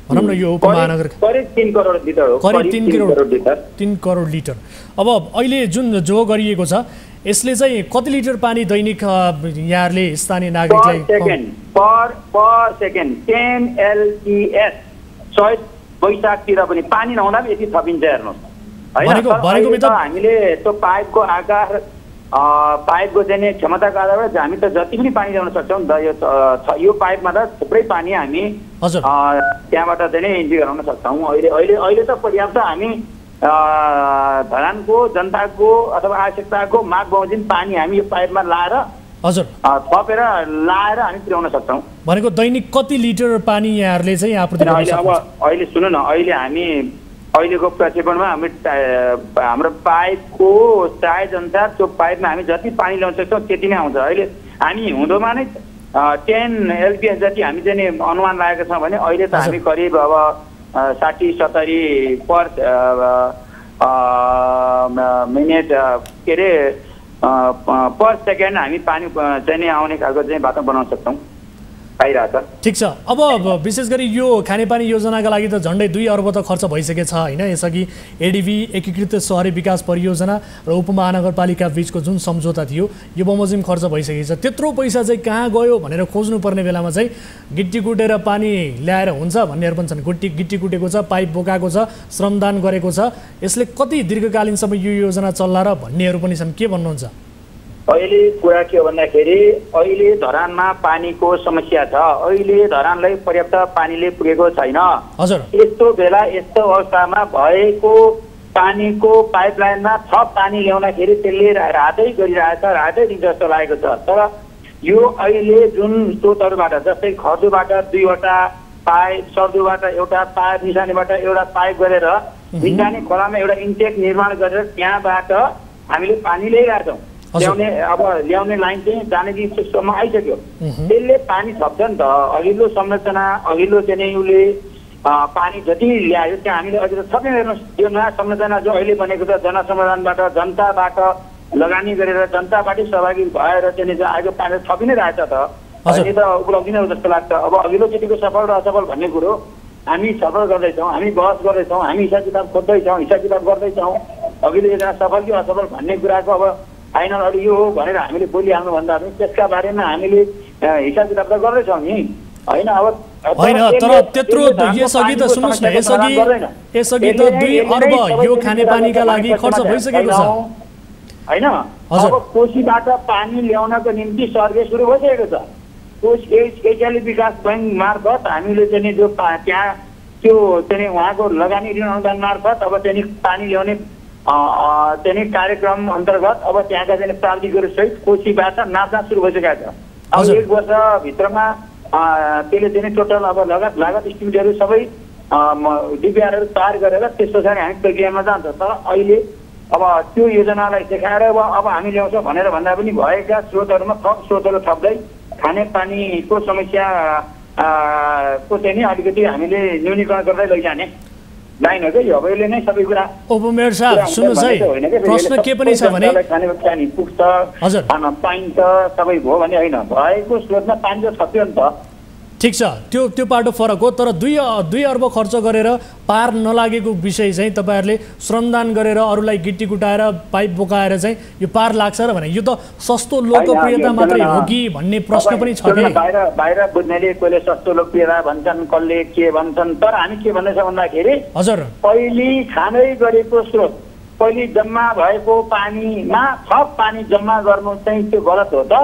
भनौँ न यो उपमहानगर
करिब 3 करोड लिटर हो।
करिब 3 करोड लिटर। अब अहिले जुन जो गरिएको छ यसले चाहिँ कति लिटर पानी दैनिक यहाँहरूले स्थानीय नागरिकलाई
पर सेकेन्ड 10 एलपिएस चैत वैशाखतिर पनि पानी नहुँदा पनि यति थपिन्छ हेर्नुहोस् होइन। हामीले त्यो पाइपको आकार पाइपको चाहिँ क्षमताको आधारबाट हामी त जति पनि पानी ल्याउन सक्छौँ। यो पाइपमा त थुप्रै पानी हामी त्यहाँबाट चाहिँ इन्ट्री गराउन सक्छौँ। अहिले त पर्याप्त हामी धरानको जनताको अथवा आवश्यकताको माग बमोजिम पानी हामी यो पाइपमा लाएर थपेर लाएर हामी पुर्याउन सक्छौँ।
भनेको दैनिक कति लिटर पानी यहाँहरूले चाहिँ आपूर्ति गर्न सक्नुहुन्छ?
अहिले सुन्नु न, अहिले हामी अहिलेको प्रक्षेपणमा हाम्रो पाइपको साइज अनुसार त्यो पाइपमा हामी जति पानी ल्याउन सक्छौँ त्यति नै आउँछ। अहिले हामी हिउँदोमा नै 10 एलपिएस जति हामी चाहिँ अनुमान लागेका छौँ भने अहिले त हामी करिब अब 60-70 पर मिनट के अरे पर सेकेन्ड हामी पानी चाहिँ आउने खालको चाहिँ वातावरण बनाउन सक्छौँ। पाइरहेछ।
ठिक छ। अब विशेष गरी यो खानेपानी योजनाका लागि त झन्डै 2 अर्ब त खर्च भइसकेछ होइन। यसअघि एडिबी एकीकृत शहरी विकास परियोजना र उपमहानगरपालिका बीचको जुन सम्झौता थियो यो बमोजिम खर्च भइसकेछ। त्यत्रो पैसा चाहिँ कहाँ गयो भनेर खोज्नुपर्ने बेलामा चाहिँ गिट्टी कुटेर पानी ल्याएर हुन्छ भन्नेहरू पनि छन्। गिट्टी कुटेको छ, पाइप बोकाएको छ, श्रमदान गरेको छ। यसले कति दीर्घकालीनसम्म यो योजना चल्ला र भन्नेहरू पनि छन्। के भन्नुहुन्छ?
अहिले कुरा के हो भन्दाखेरि अहिले धरानमा पानीको समस्या छ। अहिले धरानलाई पर्याप्त पानीले पुगेको छैन।
हजुर।
यस्तो बेला यस्तो अवस्थामा भएको पानीको पाइपलाइनमा थप पानी ल्याउँदाखेरि त्यसले रातै गरिरहेछ, रातै दिन्छ जस्तो लागेको छ। तर यो अहिले जुन स्रोतहरूबाट जस्तै खर्जुबाट 2वटा पाइप, सर्दुबाट एउटा पाइप, निशानीबाट एउटा पाइप गरेर निशानी खोलामा एउटा इन्टेक निर्माण गरेर त्यहाँबाट हामीले पानी ल्याइरहेछौँ। ल्याउने लाइन चाहिँ जानेकी सिस्टममा आइसक्यो। त्यसले पानी थप्छ नि त। अघिल्लो संरचना अघिल्लो चाहिँ उसले पानी जति ल्यायो त्यहाँ हामीले अझै थप्ने हेर्नुहोस्। यो नयाँ संरचना जो अहिले बनेको छ जनसमाधानबाट जनताबाट लगानी गरेर जनताबाटै सहभागी भएर चाहिँ आएको पानी थपि नै रहेछ त। अहिले त उपलब्धि नै हो जस्तो लाग्छ। अब अघिल्लोचोटिको सफल र असफल भन्ने कुरो हामी छलफल गर्दैछौँ, हामी बहस गर्दैछौँ, हामी हिसाब किताब खोज्दैछौँ, हिसाब किताब गर्दैछौँ। अघिल्लो योजना सफल कि असफल भन्ने कुराको अब फाइनल अरू यो हो भनेर हामीले बोलिहाल्नुभन्दा पनि त्यसका बारेमा हामीले हिसाब किताब त गर्दैछौँ नि होइन। अब
होइन, तर त्यत्रो यसअघि त सुन्नुहोस् न, यसअघि त 2 अर्ब यो खानेपानीका लागि खर्च भइसकेको छ
होइन। अब कोशीबाट पानी ल्याउनको निम्ति सर्वे सुरु भइसकेको छ। एसियाली विकास बैङ्क मार्फत हामीले चाहिँ जो त्यहाँ त्यो चाहिँ उहाँको लगानी ऋण अनुदान मार्फत अब चाहिँ पानी ल्याउने चाहिँ कार्यक्रम अन्तर्गत अब त्यहाँका चाहिँ प्राविधिकहरू सहित कोशीबाट नाप्दा सुरु भइसकेको छ। अब 1 वर्षभित्रमा त्यसले चाहिँ टोटल अब लागत इस्टिमेटहरू सबै डिपिआरहरू तयार गरेर त्यस पछाडि हामी प्रक्रियामा जान्छ। तर अहिले अब त्यो योजनालाई देखाएर अब हामी ल्याउँछौँ भनेर भन्दा पनि भएका स्रोतहरूमा थप स्रोतहरू थप्दै खानेपानीको समस्या को चाहिँ नि अलिकति हामीले न्यूनीकरण गर्दै लैजाने लाइन हो कि अब यसले नै सबै कुरा।
उपमेयर साहब सुन्नुहोस् है, प्रश्न के पनि छ भने
खाने पुग्छ, खान पाइन्छ, सबै भयो भने होइन। भएको स्रोतमा पानी त थप्यो नि त।
ठिक छ, त्यो पाटो फरक हो। तर 2 अर्ब खर्च गरेर पार नलागेको विषय चाहिँ तपाईँहरूले श्रमदान गरेर अरूलाई गिट्टी कुटाएर पाइप बोकाएर चाहिँ यो पार लाग्छ र भने यो त सस्तो लोकप्रियता मात्रै हो कि भन्ने प्रश्न पनि छ कि?
बाहिर बुझ्नेले कोहीले सस्तो लोकप्रियता भन्छन्, कसले के भन्छन्। तर हामी के भन्दैछ भन्दाखेरि
हजुर
पहिले खाँदै गरेको स्रोत पहिले जम्मा भएको पानीमा थप पानी जम्मा गर्नु चाहिँ त्यो गलत हो त।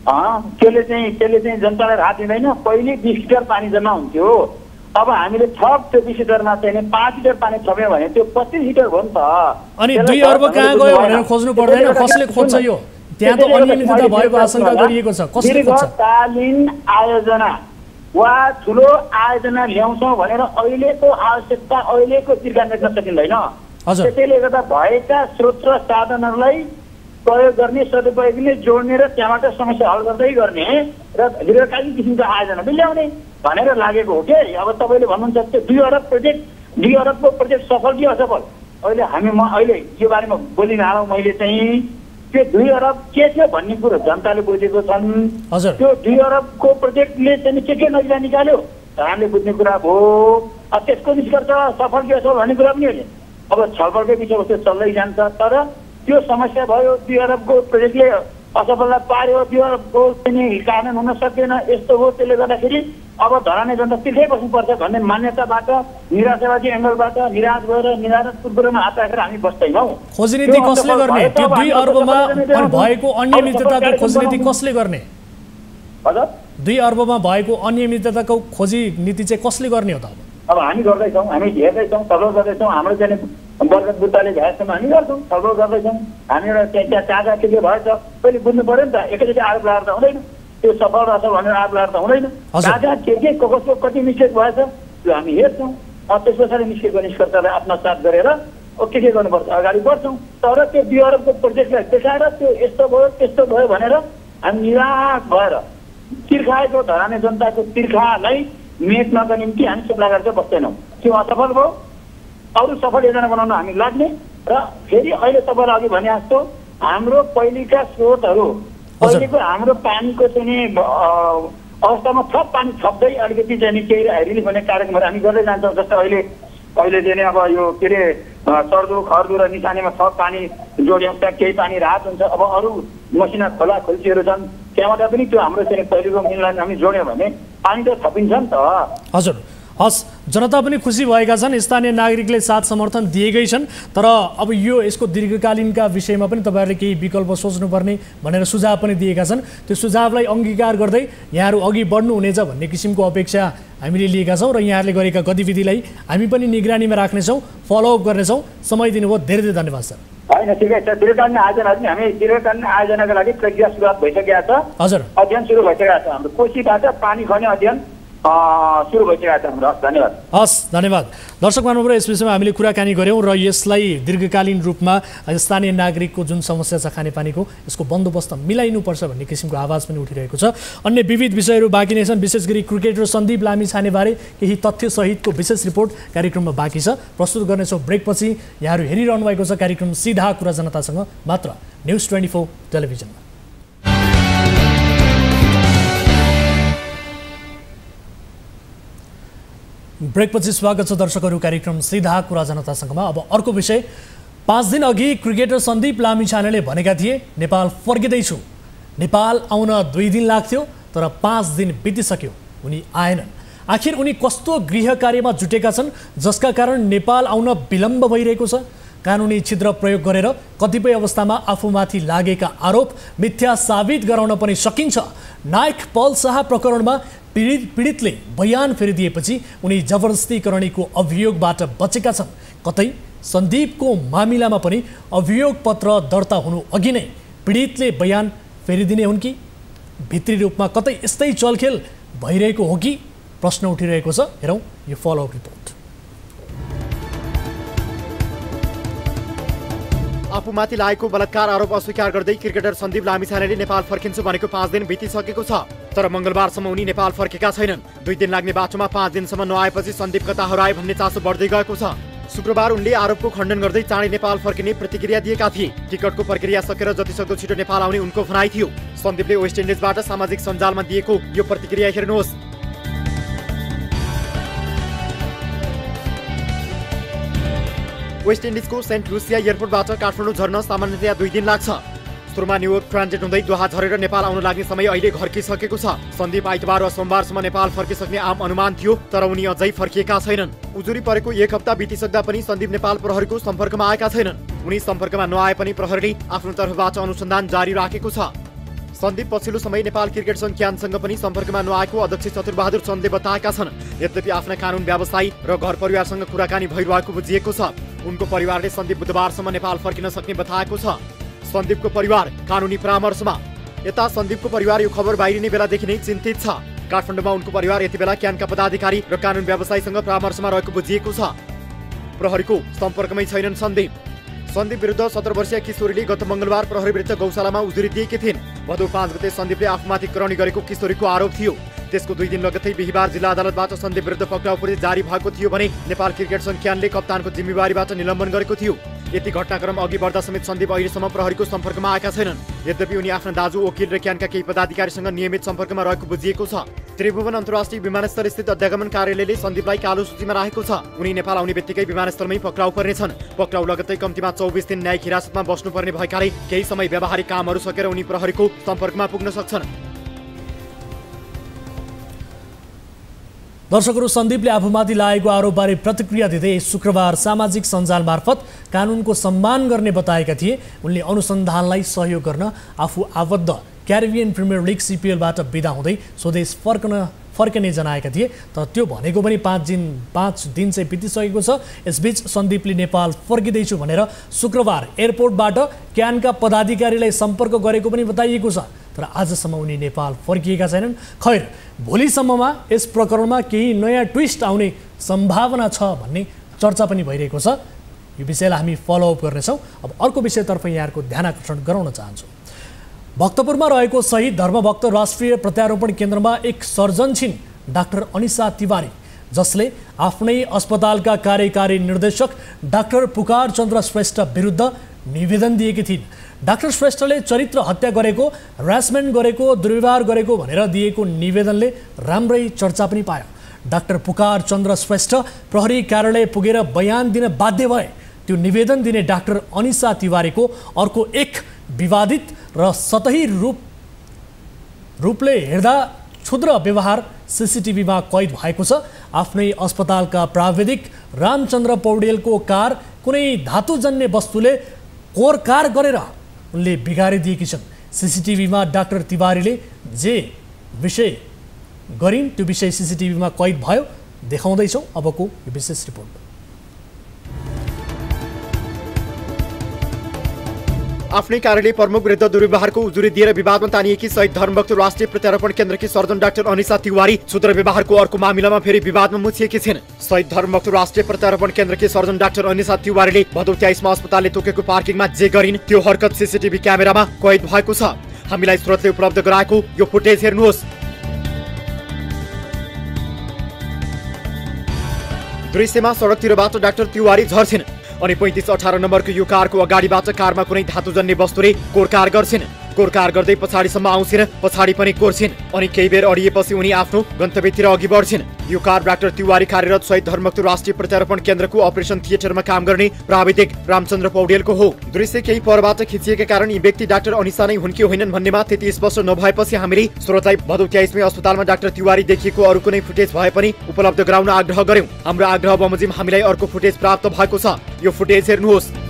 त्यसले चाहिँ जनतालाई राहत दिँदैन। पहिले 20 लिटर पानी जम्मा हुन्थ्यो। अब हामीले थप त्यो 20 लिटरमा चाहिँ 5 लिटर पानी थप्यो भने त्यो 25 लिटर भयो नि त।
अनि 2 अर्ब कहाँ गयो भनेर खोज्नु पर्दैन। कसले खोज्छ यो? त्यहाँ त अनियमितता भएको आशंका गरिएको छ। कसले खोज्छ?
दीर्घकालीन आयोजना वा ठुलो आयोजना ल्याउँछौँ भनेर अहिलेको आवश्यकता अहिलेको तिर्खा मेट्न सकिँदैन। त्यसैले गर्दा भएका स्रोत र साधनहरूलाई प्रयोग गर्ने, सदुपयोगले जोड्ने र त्यहाँबाट समस्या हल गर्दै गर्ने र दीर्घकालीन किसिमको आयोजना पनि ल्याउने भनेर लागेको हो कि। अब तपाईँले भन्नुहुन्छ त्यो 2 अरबको प्रोजेक्ट सफल कि असफल? अहिले यो बारेमा बोलिरहँ मैले चाहिँ त्यो 2 अरब के थियो भन्ने कुरो जनताले बुझेको छन्। त्यो 2 अरबको प्रोजेक्टले चाहिँ के नजिला निकाल्यो हामीले बुझ्ने कुरा भयो। अब त्यसको निष्कर्ष सफल कि असफल भन्ने कुरा पनि हो नि। अब छलफलकै विषयवस्तु चल्दै जान्छ। तर त्यो समस्या भयो 2 अरबको प्रोजेक्टले असफलता पार्यो, 2 अरबको चाहिँ कारण हुन सकेन, यस्तो हो। त्यसले गर्दाखेरि अब धराने जनता तिर्खै बस्नुपर्छ भन्ने मान्यताबाट निराशावादी एङ्गलबाट निराश भएर निराश पूर्वमा हात राखेर हामी बस्दैनौँ।
खोजनीति कसले गर्ने? त्यो 2 अर्बमा भएको अनियमितताको खोजनीति कसले गर्ने?
हजुर
2 अर्बमा भएको अनियमितताको खोजी नीति चाहिँ कसले गर्ने हो त?
अब हामी गर्दैछौँ, हामी हेर्दैछौँ, छलफल गर्दैछौँ। हाम्रो चाहिँ वर्ग बुट्टाले भएसम्म हामी गर्छौँ, छलफल गर्दैछौँ। हामी एउटा त्यहाँ चाँगा के भएछ पहिले बुझ्नु पऱ्यो नि त। एकैचोटि आरोप लगाएर त हुँदैन। त्यो सफल र असफल भनेर आरोप लगाएर त हुँदैन। कहाँ के कसको कति मिस्टेक भएछ त्यो हामी हेर्छौँ। त्यस पछाडि निस्केको निष्कर्षलाई आत्मसात गरेर के गर्नुपर्छ अगाडि बढ्छौँ। तर त्यो 2 अरबको प्रोजेक्टलाई देखाएर त्यो यस्तो भयो त्यस्तो भयो भनेर हामी निराश भएर तिर्खाएको धराने जनताको तिर्खालाई मेट्नको निम्ति हामी सल्लाह गरेर बस्दैनौँ। त्यो असफल भयो, अरू सफल योजना बनाउन हामी लाग्ने। र फेरि अहिले तपाईँले अघि भने जस्तो हाम्रो पहिलेका स्रोतहरू पहिलेको हाम्रो पानीको चाहिँ अवस्थामा थप पानी थप्दै अलिकति चाहिँ केही रिलिफ हुने कार्यक्रमहरू हामी गर्दै जान्छौँ। जस्तै अहिले चाहिँ नि अब यो के अरे सर्दो खर्दो र निशानीमा थप पानी जोड्यौँ, त्यहाँ केही पानी राहत हुन्छ। अब अरू मसिना खोला खोल्सीहरू छन्, त्यहाँबाट पनि त्यो हाम्रो चाहिँ पहिलेको मिललाई हामी जोड्यौँ भने पानी त थपिन्छ नि त।
हजुर, हस्, जनता पनि खुसी भएका छन्, स्थानीय नागरिकले साथ समर्थन दिएकै छन्। तर अब यसको दीर्घकालीनका विषयमा पनि तपाईँहरूले केही विकल्प सोच्नुपर्ने भनेर सुझाव पनि दिएका छन्। त्यो सुझावलाई अङ्गीकार गर्दै यहाँहरू अघि बढ्नुहुनेछ भन्ने किसिमको अपेक्षा हामीले लिएका छौँ र यहाँहरूले गरेका गतिविधिलाई हामी पनि निगरानीमा राख्नेछौँ, फलोअप गर्नेछौँ। समय दिनुभयो, धेरै धेरै धन्यवाद सर।
होइन, ठिकै छ। दीर्घकालीन आयोजना पनि हामी दीर्घकालीन आयोजनाको लागि प्रक्रिया सुरुवात भइसकेका छ।
हजुर,
अध्ययन सुरु भइसकेका छ। हाम्रो कोशीबाट पानी खन्ने अध्ययन सुरु भइसकेका छ हाम्रो। धन्यवाद।
हस्, धन्यवाद। दर्शक महानुभाव, यस विषयमा हामीले कुराकानी गऱ्यौँ र यसलाई दीर्घकालीन रूपमा स्थानीय नागरिकको जुन समस्या छ खानेपानीको, यसको बन्दोबस्त मिलाइनुपर्छ भन्ने किसिमको आवाज पनि उठिरहेको छ। अन्य विविध विषयहरू बाँकी नै छन्। विशेष गरी क्रिकेटर सन्दीप लामिछानेबारे केही तथ्यसहितको विशेष रिपोर्ट कार्यक्रममा बाँकी छ, प्रस्तुत गर्नेछौँ ब्रेकपछि। यहाँहरू हेरिरहनु भएको छ कार्यक्रम सीधा कुरा जनतासँग, मात्र न्युज 24 टेलिभिजनमा। ब्रेकपछि स्वागत छ दर्शकहरू कार्यक्रम सीधा कुरा जनतासँगमा। अब अर्को विषय, 5 दिन अघि क्रिकेटर सन्दीप लामिछानेले भनेका थिए नेपाल फर्किँदैछु। नेपाल आउन 2 दिन लाग्थ्यो, तर 5 दिन बितिसक्यो, उनी आएनन्। आखिर उनी कस्तो गृह कार्यमा जुटेका छन् जसका कारण नेपाल आउन विलम्ब भइरहेको छ? कानुनी छिद्र प्रयोग गरेर कतिपय अवस्थामा आफूमाथि लागेका आरोप मिथ्या साबित गराउन पनि सकिन्छ। नायक पल शाह प्रकरणमा पीडितले बयान फेरिदिएपछि उनी जबरजस्तीकरणीको अभियोगबाट बचेका छन्। कतै सन्दीपको मामिलामा पनि अभियोग पत्र दर्ता हुनु अघि नै पीडितले बयान फेरिदिने हुन् कि भित्री रूपमा कतै यस्तै चलखेल भइरहेको हो कि प्रश्न उठिरहेको छ। हेरौँ यो फलोअप रिपोर्ट।
आफूमाथि लागेको बलात्कार आरोप अस्वीकार गर्दै क्रिकेटर सन्दीप लामिछानेले नेपाल फर्किन्छु भनेको 5 दिन बितिसकेको छ, तर मङ्गलबारसम्म उनी नेपाल फर्केका छैनन्। 2 दिन लाग्ने बाटोमा 5 दिनसम्म नआएपछि सन्दीप कता हराए भन्ने चासो बढ्दै गएको छ। शुक्रबार उनले आरोपको खण्डन गर्दै चाँडै नेपाल फर्किने प्रतिक्रिया दिएका थिए। टिकटको प्रक्रिया सकेर जतिसक्दो छिटो नेपाल आउने उनको भनाइ थियो। सन्दीपले वेस्ट इन्डिजबाट सामाजिक सञ्जालमा दिएको यो प्रतिक्रिया हेर्नुहोस्। वेस्ट इन्डिजको सेन्ट लुसिया एयरपोर्टबाट काठमाडौँ झर्न सामान्यतया 2 दिन लाग्छ। सुरुमा न्युयोर्क ट्रान्जिट हुँदै दोहा झरेर नेपाल आउन लाग्ने समय अहिले घर्किसकेको छ। सन्दीप आइतबार वा सोमबारसम्म नेपाल फर्किसक्ने आम अनुमान थियो, तर उनी अझै फर्किएका छैनन्। उजुरी परेको 1 हप्ता बितिसक्दा पनि सन्दीप नेपाल प्रहरीको सम्पर्कमा आएका छैनन्। उनी सम्पर्कमा नआए पनि प्रहरीले आफ्नो तर्फबाट अनुसन्धान जारी राखेको छ। सन्दीप पछिल्लो समय नेपाल क्रिकेट सङ्घ क्यानसँग पनि सम्पर्कमा नआएको अध्यक्ष चतुरबहादुर चन्दले बताएका छन्। यद्यपि आफ्ना कानुन व्यवसायी र घर परिवारसँग कुराकानी भइरहेको बुझिएको छ। उनको परिवारले सन्दीप बुधबारसम्म नेपाल फर्किन सक्ने बताएको छ। सन्दीपको परिवार कानुनी परामर्शमा। यता सन्दीपको परिवार यो खबर बाहिरिने बेलादेखि नै चिन्तित छ। काठमाडौँमा उनको परिवार यति बेला क्यानका पदाधिकारी र कानुन व्यवसायीसँग परामर्शमा रहेको बुझिएको छ। प्रहरीको सम्पर्कमै छैनन् सन्दीप। सन्दीप विरुद्ध 17 वर्षीय किशोरीले गत मङ्गलबार प्रहरी विरुद्ध गौशालामा उजुरी दिएकी थिइन्। भदौ 5 गते सन्दीपले आफूमाथि करणी गरेको किशोरीको आरोप थियो। त्यसको 2 दिन लगत्तै बिहीबार जिल्ला अदालतबाट सन्दीप विरुद्ध पक्राउ पनि जारी भएको थियो भने नेपाल क्रिकेट सङ्घ क्यानले कप्तानको जिम्मेवारीबाट निलम्बन गरेको थियो। यति घटनाक्रम अघि बढ्दा समेत सन्दीप अहिलेसम्म प्रहरीको सम्पर्कमा आएका छैनन्। यद्यपि उनी आफ्ना दाजु वकिल र क्यानका केही पदाधिकारीसँग नियमित सम्पर्कमा रहेको बुझिएको छ। त्रिभुवन अन्तर्राष्ट्रिय विमानस्थल स्थित अध्यागमन कार्यालयले सन्दीपलाई कालो सूचीमा राखेको छ। उनी नेपाल आउने बित्तिकै विमानस्थलमै पक्राउ पर्नेछन्। पक्राउ लगत्तै कम्तीमा 24 दिन न्यायिक हिरासतमा बस्नुपर्ने भएकाले केही समय व्यावहारिक कामहरू सकेर उनी प्रहरीको सम्पर्कमा पुग्न सक्छन्।
दर्शकहरू, सन्दीपले आफूमाथि लागेको आरोपबारे प्रतिक्रिया दिँदै शुक्रबार सामाजिक सञ्जाल मार्फत कानुनको सम्मान गर्ने बताएका थिए। उनले अनुसन्धानलाई सहयोग गर्न आफू आबद्ध क्यारिबियन प्रिमियर लिग CPL-बाट बिदा हुँदै स्वदेश फर्कने जनाएका थिए। तर त्यो भनेको पनि 5 दिन चाहिँ बितिसकेको छ। यसबीच सन्दीपले नेपाल फर्किँदैछु भनेर शुक्रबार एयरपोर्टबाट क्यानका पदाधिकारीलाई सम्पर्क गरेको पनि बताइएको छ। तर आजसम्म उनी नेपाल फर्किएका छैनन्। खैर, भोलिसम्ममा यस प्रकरणमा केही नयाँ ट्विस्ट आउने सम्भावना छ भन्ने चर्चा पनि भइरहेको छ। यो विषयलाई हामी फलोअप गर्नेछौँ। अब अर्को विषयतर्फ यहाँहरूको ध्यान आकर्षण गराउन चाहन्छु। भक्तपुरमा रहेको शहीद धर्मभक्त राष्ट्रिय प्रत्यारोपण केन्द्रमा एक सर्जन छिन्, डाक्टर अनिसा तिवारी, जसले आफ्नै अस्पतालका कार्यकारी निर्देशक डाक्टर पुकार चन्द्र श्रेष्ठ विरुद्ध निवेदन दिएकी थिइन्। डाक्टर श्रेष्ठले चरित्र हत्या गरेको, ह्यारासमेन्ट गरेको, दुर्व्यवहार गरेको भनेर दिएको निवेदनले राम्रै चर्चा पनि पायो। डाक्टर पुकार चन्द्र श्रेष्ठ प्रहरी कार्यालय पुगेर बयान दिन बाध्य भए। त्यो निवेदन दिने डाक्टर अनिसा तिवारीको अर्को एक विवादित र सतही रूपले हेर्दा क्षुद्र व्यवहार सीसीटीभीमा कैद भएको छ। आफ्नै अस्पतालका प्राविधिक रामचन्द्र पौडेलको कार कुनै धातुजन्य वस्तुले कोरकार गरेर उनले बिगारिदिएकी छन्। सीसीटीभीमा डाक्टर तिवारीले जे विषय गरिन् त्यो विषय सीसीटीभीमा कैद भयो। देखाउँदैछौँ अबको यो विशेष रिपोर्ट।
आफ्नै कार्यालय प्रमुख विरुद्ध दुर्व्यवहारको उजुरी दिएर विवादमा तानिएकी शहीद धर्मभक्त राष्ट्रिय प्रत्यारोपण केन्द्रकी सर्जन डाक्टर अनिसा तिवारी क्षुद्र व्यवहारको अर्को मामिलामा फेरि विवादमा मुछिएकी छिन्। शहीद धर्मभक्त राष्ट्रिय प्रत्यारोपण केन्द्रकी सर्जन डाक्टर अनिसा तिवारीले भदौ 23 मा अस्पतालले तोकेको पार्किङमा जे गरिन् त्यो हरकत सीसीटीभी क्यामेरामा कैद भएको छ। हामीलाई स्रोतले उपलब्ध गराएको यो फुटेज हेर्नुहोस्। दृश्यमा सडकतिरबाट डाक्टर तिवारी झर्छिन् अनि 35-18 नम्बरको यो कारको अगाडिबाट कारमा कुनै धातुजन्य वस्तुले कोरकार गर्छिन्। कोरकार गर्दै पछाडिसम्म आउँछिन्, पछाडि पनि कोर्छिन् अनि केही बेर अडिएपछि उनी आफ्नो गन्तव्यतिर अघि बढ्छिन्। यो कार डाक्टर तिवारी कार्यरत शहीद धर्मभक्त राष्ट्रिय प्रत्यारोपण केन्द्रको अपरेसन थिएटरमा काम गर्ने प्राविधिक रामचन्द्र पौडेलको हो। दृश्य केही परबाट खिचिएका कारण यी व्यक्ति डाक्टर अनिसा नै हुन् कि होइनन् भन्नेमा त्यति स्पष्ट नभएपछि हामीले स्रोतलाई भदौ 23 मा अस्पतालमा डाक्टर तिवारी देखिएको अरू कुनै फुटेज भए पनि उपलब्ध गराउन आग्रह गर्यौं। हाम्रो आग्रह बमोजिम हामीलाई अर्को फुटेज प्राप्त भएको छ। यो फुटेज हेर्नुहोस्।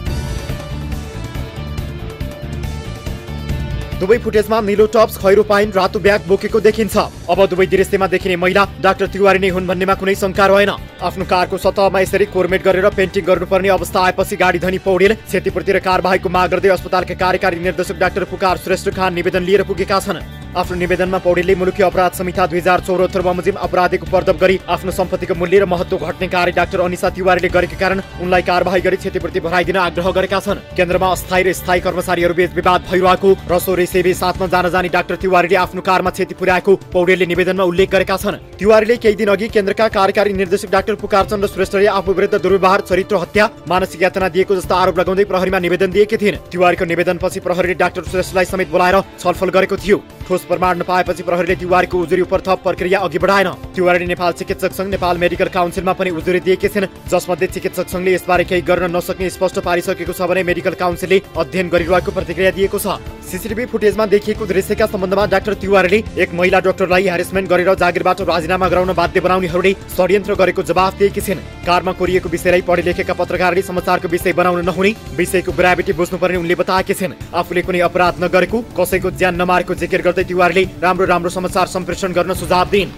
दुवै फुटेजमा नीलो टप्स, खैरो पाइन, रातो ब्याग बोकेको देखिन्छ। अब दुवै दृश्यमा देखिने महिला डाक्टर तिवारी नै हुन् भन्नेमा कुनै शंका रहेन। आफ्नो कारको सतहमा यसरी कोरमेट गरेर पेन्टिङ गर्नुपर्ने अवस्था आएपछि गाडी धनी पौडेल क्षतिपूर्ति र कारबाहीको माग गर्दै अस्पतालका कार्यकारी निर्देशक डाक्टर पुकार श्रेष्ठ खान निवेदन लिएर पुगेका छन्। आफ्नो निवेदनमा पौडेलले मुलुकी अपराध संहिता 2074 बमोजिम अपराधीको पर्दप गरी आफ्नो सम्पत्तिको मूल्य र महत्व घट्ने कार्य डाक्टर अनिसा तिवारीले गरेका कारण उनलाई कारबाही गरी क्षतिपूर्ति भराइदिन आग्रह गरेका छन्। केन्द्रमा अस्थायी र स्थायी कर्मचारीहरूबीच विवाद भइरहेको रसोरी सेवी साथमा जान जानी डाक्टर तिवारीले आफ्नो कारमा क्षति पुर्याएको पौडेलले निवेदनमा उल्लेख गरेका छन्। तिवारीले केही दिन अघि केन्द्रका कार्यकारी निर्देशक डाक्टर पुकारचन्द्र श्रेष्ठले आफू विरुद्ध दुर्व्यवहार, चरित्र हत्या, मानसिक यातना दिएको जस्ता आरोप लगाउँदै प्रहरीमा निवेदन दिएकी थिइन्। तिवारीको निवेदनपछि प्रहरीले डाक्टर श्रेष्ठलाई समेत बोलाएर छलफल गरेको थियो। ठोस प्रमाण नपाएपछि प्रहरीले तिवारीको उजुरी उपर थप प्रक्रिया अघि बढाएन। तिवारीले नेपाल चिकित्सक संघ, नेपाल मेडिकल काउन्सिलमा पनि उजुरी दिएकी छिन्, जसमध्ये चिकित्सक संघले यसबारे केही गर्न नसक्ने स्पष्ट पारिसकेको छ भने मेडिकल काउन्सिलले अध्ययन गरिरहेको प्रतिक्रिया दिएको छ। सीसीटीभी फुटेजमा देखिएको दृश्यका सम्बन्धमा डाक्टर तिवारीले एक महिला डाक्टरलाई ह्यारेसमेन्ट गरेर जागिरबाट राजीनामा गराउन बाध्य बनाउनेहरूले षड्यन्त्र गरेको जवाफ दिएकी छिन्। कारमा कोरिएको विषयलाई पढे लेखेका पत्रकारले समाचारको विषय बनाउन नहुने, विषयको ग्राभिटी बुझ्नुपर्ने उनले बताएकी छिन्। आफूले कुनै अपराध नगरेको, कसैको ज्यान नमारेको जिकिर गर्दै तिवारीले राम्रो समाचार सम्प्रेषण गर्न सुझाव दिइन्।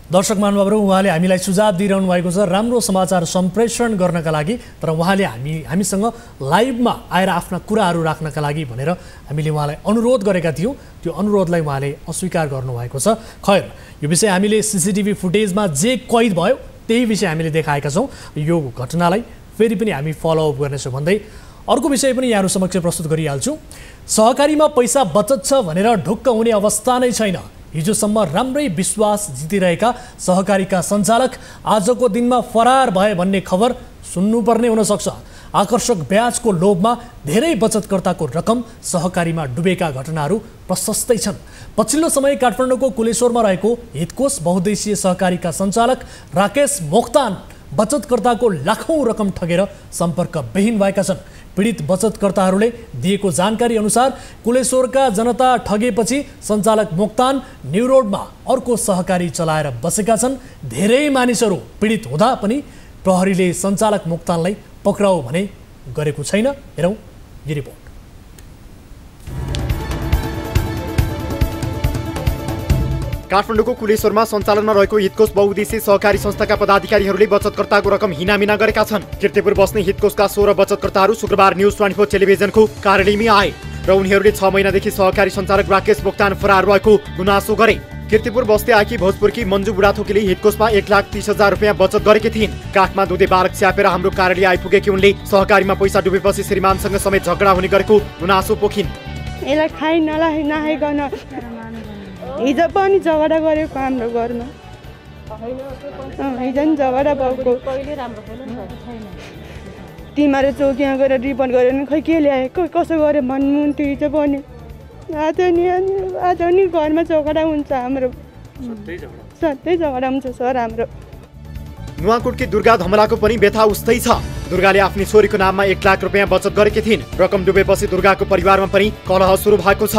दर्शक महानुभावहरू, उहाँले हामीलाई सुझाव दिइरहनु भएको छ राम्रो समाचार सम्प्रेषण गर्नका लागि, तर उहाँले हामीसँग लाइभमा आएर आफ्ना कुराहरू राख्नका लागि भनेर हामीले उहाँलाई अनुरोध गरेका थियौँ। त्यो अनुरोधलाई उहाँले अस्वीकार गर्नुभएको छ। खैर, यो विषय हामीले सीसीटीभी फुटेजमा जे कैद भयो त्यही विषय हामीले देखाएका छौँ। यो घटनालाई फेरि पनि हामी फलोअप गर्नेछौँ भन्दै अर्को विषय पनि यहाँहरू समक्ष प्रस्तुत गरिहाल्छु। सहकारीमा पैसा बचत छ भनेर ढुक्क हुने अवस्था नै छैन। हिजोसम्म राम्रै विश्वास जितिरहेका सहकारीका सञ्चालक आजको दिनमा फरार भए भन्ने खबर सुन्नुपर्ने हुन सक्छ। आकर्षक ब्याजको लोभमा धेरै बचतकर्ताको रकम सहकारीमा डुबेका घटनाहरू प्रशस्तै छन्। पछिल्लो समय काठमाडौँको कुलेश्वरमा रहेको हितकोष बहुद्देशीय सहकारीका सञ्चालक राकेश मोक्तान बचतकर्ताको लाखौं रकम ठगेर सम्पर्कविहीन भएका छन्। पीडित बचतकर्ताहरूले दिएको जानकारी अनुसार कुलेश्वरका जनता ठगेपछि सञ्चालक मोक्तान न्यू रोडमा अर्को सहकारी चलाएर बसेका छन्। धेरै मानिसहरू पीडित हुँदा पनि प्रहरीले सञ्चालक मोक्तानलाई पक्राउ भने गरेको छैन। हेरौँ यो रिपोर्ट।
काठमाडौँको कुलेश्वरमा सञ्चालनमा रहेको हितकोष बहुउद्देशीय सहकारी संस्थाका पदाधिकारीहरूले बचतकर्ताको रकम हिनामिना गरेका छन्। कीर्तिपुर बस्ने हितकोषका 16 बचतकर्ताहरू शुक्रबार न्युज 24 टेलिभिजनको कार्यालयमै आए र उनीहरूले 6 महिनादेखि सहकारी सञ्चालक राकेश मोक्तान फरार रहेको गुनासो गरे। कीर्तिपुर बस्दै आएकी भोजपुरकी मन्जु बुढाथोकीले हितकोषमा 1,30,000 रुपियाँ बचत गरेकी थिइन्। काठमा दुधे बालक च्यापेर हाम्रो कार्यालय आइपुगेकी उनले सहकारीमा पैसा डुबेपछि श्रीमानसँग समेत झगडा हुने गरेको गुनासो पोखिन्।
यसलाई खाइ नलाइकन हिजो पनि झगडा गरेको हाम्रो घरमा, हिजो नि झगडा भएको। तिमीहरू चौकीमा गएर रिपोर्ट गऱ्यो भने खै के ल्याए कसो गऱ्यो भन्नुहुन्थ्यो हिजो पनि आज नि घरमा झगडा हुन्छ हाम्रो सधैँ झगडा हुन्छ सर हाम्रो।
नुवाकोटकी दुर्गा धमलाको पनि व्यथा उस्तै छ। दुर्गाले आफ्नी छोरीको नाममा 1 लाख रुपियाँ बचत गरेकी थिइन्। रकम डुबेपछि दुर्गाको परिवारमा पनि कलह सुरु भएको छ।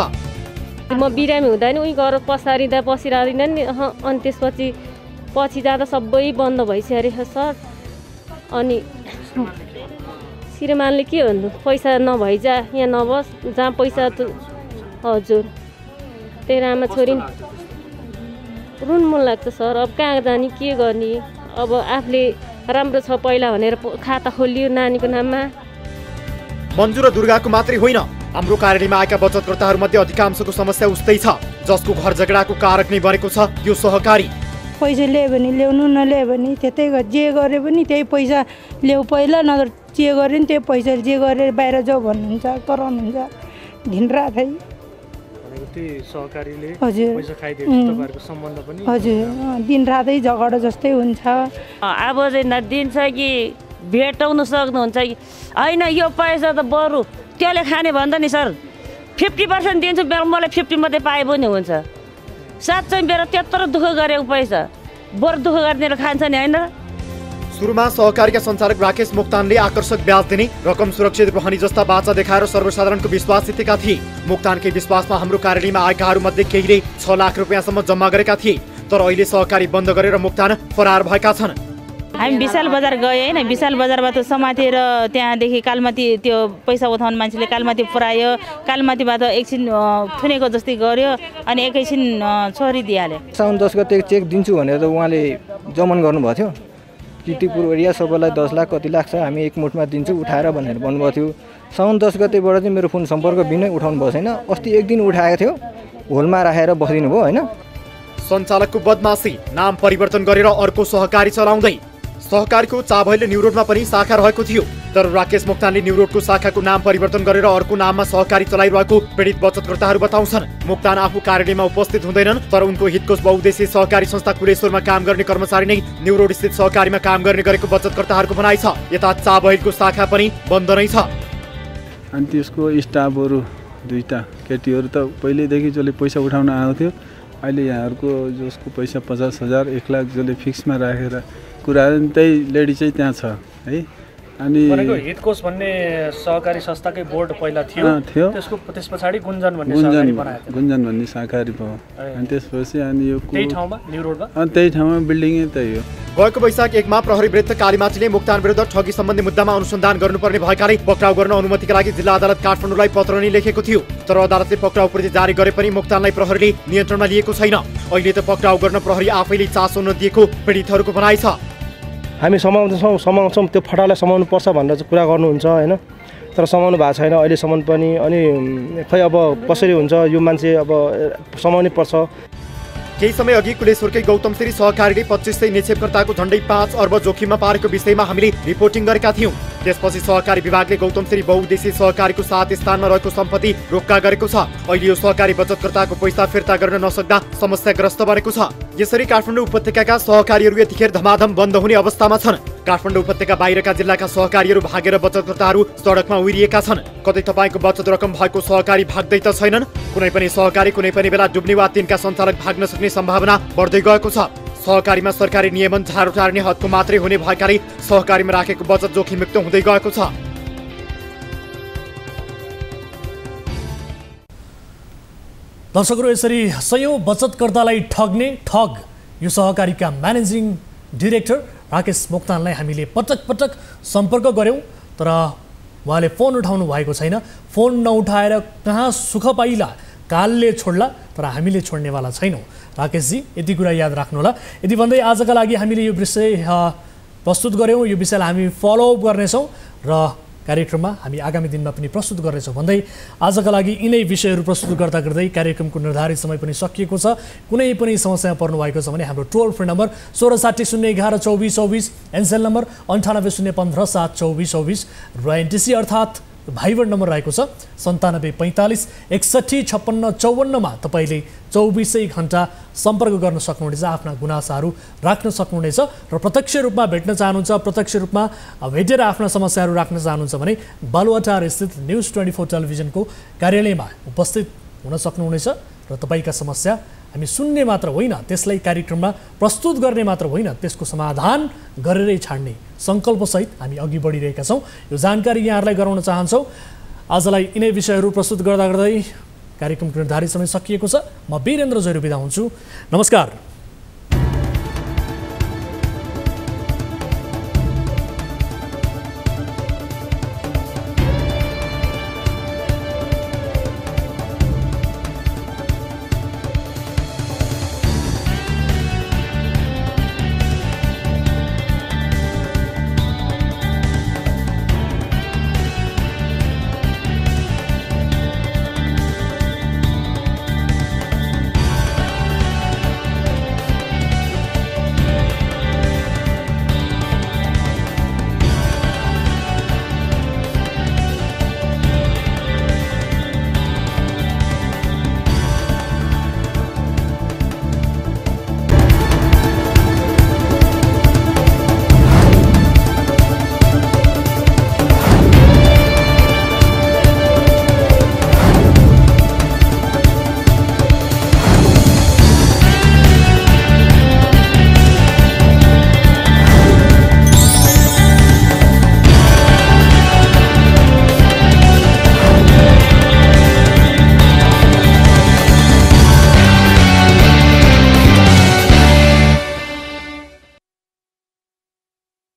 म बिरामी हुँदा नि उही गएर पसारिँदा बसिरहँदैन नि अनि पछि जाँदा सबै बन्द भइसक्यो सर। अनि श्रीमानले के भन्नु पैसा नभइजा यहाँ नबस जहाँ पैसा हजुर त्यही आमा छोरी रुन मन लाग्छ सर। अब कहाँ जाने के गर्ने अब आफूले राम्रो छ पहिला भनेर खाता खोलियो नानीको नाममा।
मन्जु र दुर्गाको मात्रै होइन, हाम्रो कार्यालयमा आएका बचतकर्ताहरूमध्ये अधिकांशको समस्या उस्तै छ। जसको घर झगडाको कारक नै बनेको छ यो सहकारी।
पैसा ल्यायो भने ल्याउनु नल्यायो भने त्यतै जे गरे पनि त्यही पैसा ल्याऊ पहिला नत्र जे गरे नि त्यही पैसा जे गरेर बाहिर जाऊ भन्नुहुन्छ कराउनुहुन्छ दिनरात है। हजुर दिनरातै झगडा जस्तै हुन्छ।
अब चाहिँ दिन्छ कि भेटाउनु सक्नुहुन्छ कि होइन यो पैसा त बरु त्यसले खाने भन्दा नि सर 50% दिन्छु मलाई 50 मात्रै पाए पनि हुन्छ। साँच्चै मेरो त्यत्रो दुःख गरेको पैसा बरु दुःख गर्ने खान्छ नि होइन।
सुरुमा सहकारीका सञ्चालक राकेश मोक्तानले आकर्षक ब्याज दिने रकम सुरक्षित रहने जस्ता बाचा देखाएर सर्वसाधारणको विश्वास जितेका थिए। मोक्तानकै विश्वासमा हाम्रो कार्यालयमा आएकाहरूमध्ये केहीले 6 लाख रुपियाँसम्म जम्मा गरेका थिए। तर अहिले सहकारी बन्द गरेर मोक्तान फरार भएका छन्।
हामी विशाल बजार गए होइन, विशाल बजारबाट समातेर त्यहाँदेखि कालमाती त्यो पैसा उठाउने मान्छेले कालमाती पुऱ्यायो। कालमातीबाट एकछिन थुनेको जस्तै गर्यो अनि एकैछिन छोरी दिइहाल्यो।
साउन 10 गते चेक दिन्छु भनेर उहाँले जमन गर्नुभएको थियो। किर्तिपुर एरिया सबैलाई 10 लाख कति लाग्छ हामी एकमुठमा दिन्छु उठाएर भनेर भन्नुभएको थियो। साउन 10 गतेबाट चाहिँ मेरो फोन सम्पर्क बिनै उठाउनु भएको छैन। अस्ति एक दिन उठाएको थियो, होलमा राखेर बसिदिनु भयो होइन।
सञ्चालकको बदमासी, नाम परिवर्तन गरेर अर्को सहकारी चलाउँदै। सहकारीको चाभैले न्यू रोडमा पनि शाखा रहेको थियो। तर राकेश मोक्तानले न्यू रोडको शाखाको नाम परिवर्तन गरेर अर्को नाममा सहकारी चलाइरहेको पीडित बचतकर्ताहरू बताउँछन्। मोक्तान आफू कार्यालयमा उपस्थित हुँदैनन्, तर उनको हितकोष बहुद्देश्य सहकारी संस्था कुलेश्वरमा काम गर्ने कर्मचारी नै न्यू रोड स्थित सहकारीमा काम गर्ने गरेको बचतकर्ताहरूको भनाइ छ। यता चाभैलको शाखा पनि बन्द नै छ।
अनि त्यसको स्टाफहरू 2टा केटीहरू त पहिल्यैदेखि जसले पैसा उठाउन आउँथ्यो, अहिले यहाँहरूको जसको पैसा 50,000 1 लाख जसले फिक्समा राखेर कुरा त्यही लेडी चाहिँ त्यहाँ छ है। अनि
हितकोष भन्ने सहकारी संस्थाकै बोर्ड पहिला थियो, त्यस पछाडि गुन्जन भन्ने सहकारी बनाएको थियो।
गुन्जन भन्ने सहकारी भयो। अनि त्यसपछि अनि यो
त्यही ठाउँमा न्यू रोडमा
अनि त्यही ठाउँमा बिल्डिङै त्यही हो।
गएको वैशाख 1 मा प्रहरी वृत्त कालीमाटीले मोक्तान विरुद्ध ठगी सम्बन्धी मुद्दामा अनुसन्धान गर्नुपर्ने भएकाले पक्राउ गर्न अनुमतिका लागि जिल्ला अदालत काठमाडौँलाई पत्र नै लेखेको थियो। तर अदालतले पक्राउ प्रति जारी गरे पनि मोक्तानलाई प्रहरीले नियन्त्रणमा लिएको छैन। अहिले त पक्राउ गर्न प्रहरी आफैले चासो नदिएको पीडितहरूको भनाइ छ।
हामी समाउँछौँ त्यो फटालाई समाउनु पर्छ भनेर चाहिँ कुरा गर्नुहुन्छ होइन, तर समाउनु भएको छैन अहिलेसम्म पनि। अनि खै अब कसरी हुन्छ यो मान्छे अब समाउनै पर्छ।
केही समय अघि कुलेश्वरकै गौतमश्री सहकारीले 2500 निक्षेपकर्ताको झण्डै 5 अर्ब जोखिममा पारेको विषयमा हामीले रिपोर्टिङ गरेका थियौँ। त्यसपछि सहकारी विभागले गौतमश्री बहुउद्देश्य सहकारीको 7 स्थानमा रहेको सम्पत्ति रोक्का गरेको छ। अहिले यो सहकारी बचतकर्ताको पैसा फिर्ता गर्न नसक्दा समस्याग्रस्त बनेको छ। यसरी काठमाडौँ उपत्यकाका सहकारीहरू यतिखेर धमाधम बन्द हुने अवस्थामा छन्। काठमाडौँ उपत्यका बाहिरका जिल्लाका सहकारीहरू भागेर बचतकर्ताहरू सडकमा उहिरिएका छन्। कतै तपाईँको बचत रकम भएको सहकारी भाग्दै त छैनन्। कुनै पनि सहकारी कुनै पनि बेला डुब्ने वा तिनका सञ्चालक भाग्न सक्ने सम्भावना बढ्दै गएको छ। सहकारीमा सरकारी नियमन झारो टार्ने हदको मात्रै हुने भएकाले सहकारीमा राखेको बचत जोखिमयुक्त हुँदै गएको छ।
दर्शकहरू, यसरी सयौं बचतकर्तालाई ठग्ने ठग यो सहकारीका म्यानेजिङ डिरेक्टर राकेश मोक्तानलाई हामीले पटक पटक सम्पर्क गऱ्यौँ, तर उहाँले फोन उठाउनु भएको छैन। फोन नउठाएर कहाँ सुख पाइला कालले छोड्ला, तर हामीले छोड्नेवाला छैनौँ। राकेशजी, यति कुरा याद राख्नुहोला। यति भन्दै आजका लागि हामीले यो विषय प्रस्तुत गऱ्यौँ। यो विषयलाई हामी फलोअप गर्नेछौँ र कार्यक्रममा हामी आगामी दिनमा पनि प्रस्तुत गर्नेछौँ भन्दै आजका लागि यिनै विषयहरू प्रस्तुत गर्दा गर्दै कार्यक्रमको निर्धारित समय पनि सकिएको छ। कुनै पनि समस्यामा पर्नु भएको छ भने हाम्रो टोल फ्री नम्बर 1660 011 2424, एनसेल नम्बर 98 015 7 2424 र एनटिसी अर्थात् भाइबर नम्बर रहेको छ 9745615654 तपाईँले 24 घण्टा सम्पर्क गर्न सक्नुहुनेछ, आफ्ना गुनासाहरू राख्न सक्नुहुनेछ र प्रत्यक्ष रूपमा भेट्न चाहनुहुन्छ, प्रत्यक्ष रूपमा भेटेर आफ्ना समस्याहरू राख्न चाहनुहुन्छ भने बालुवाटार स्थित न्युज 24 टेलिभिजनको कार्यालयमा उपस्थित हुन सक्नुहुनेछ र तपाईँका समस्या हामी सुन्ने मात्र होइन, त्यसलाई कार्यक्रममा प्रस्तुत गर्ने मात्र होइन, त्यसको समाधान गरेरै छाड्ने सङ्कल्पसहित हामी अघि बढिरहेका छौँ। यो जानकारी यहाँहरूलाई गराउन चाहन्छौँ। आजलाई यिनै विषयहरू प्रस्तुत गर्दा गर्दै कार्यक्रमको निर्धारित समय सकिएको छ। म वीरेन्द्र जैरू बिदा हुन्छु। नमस्कार।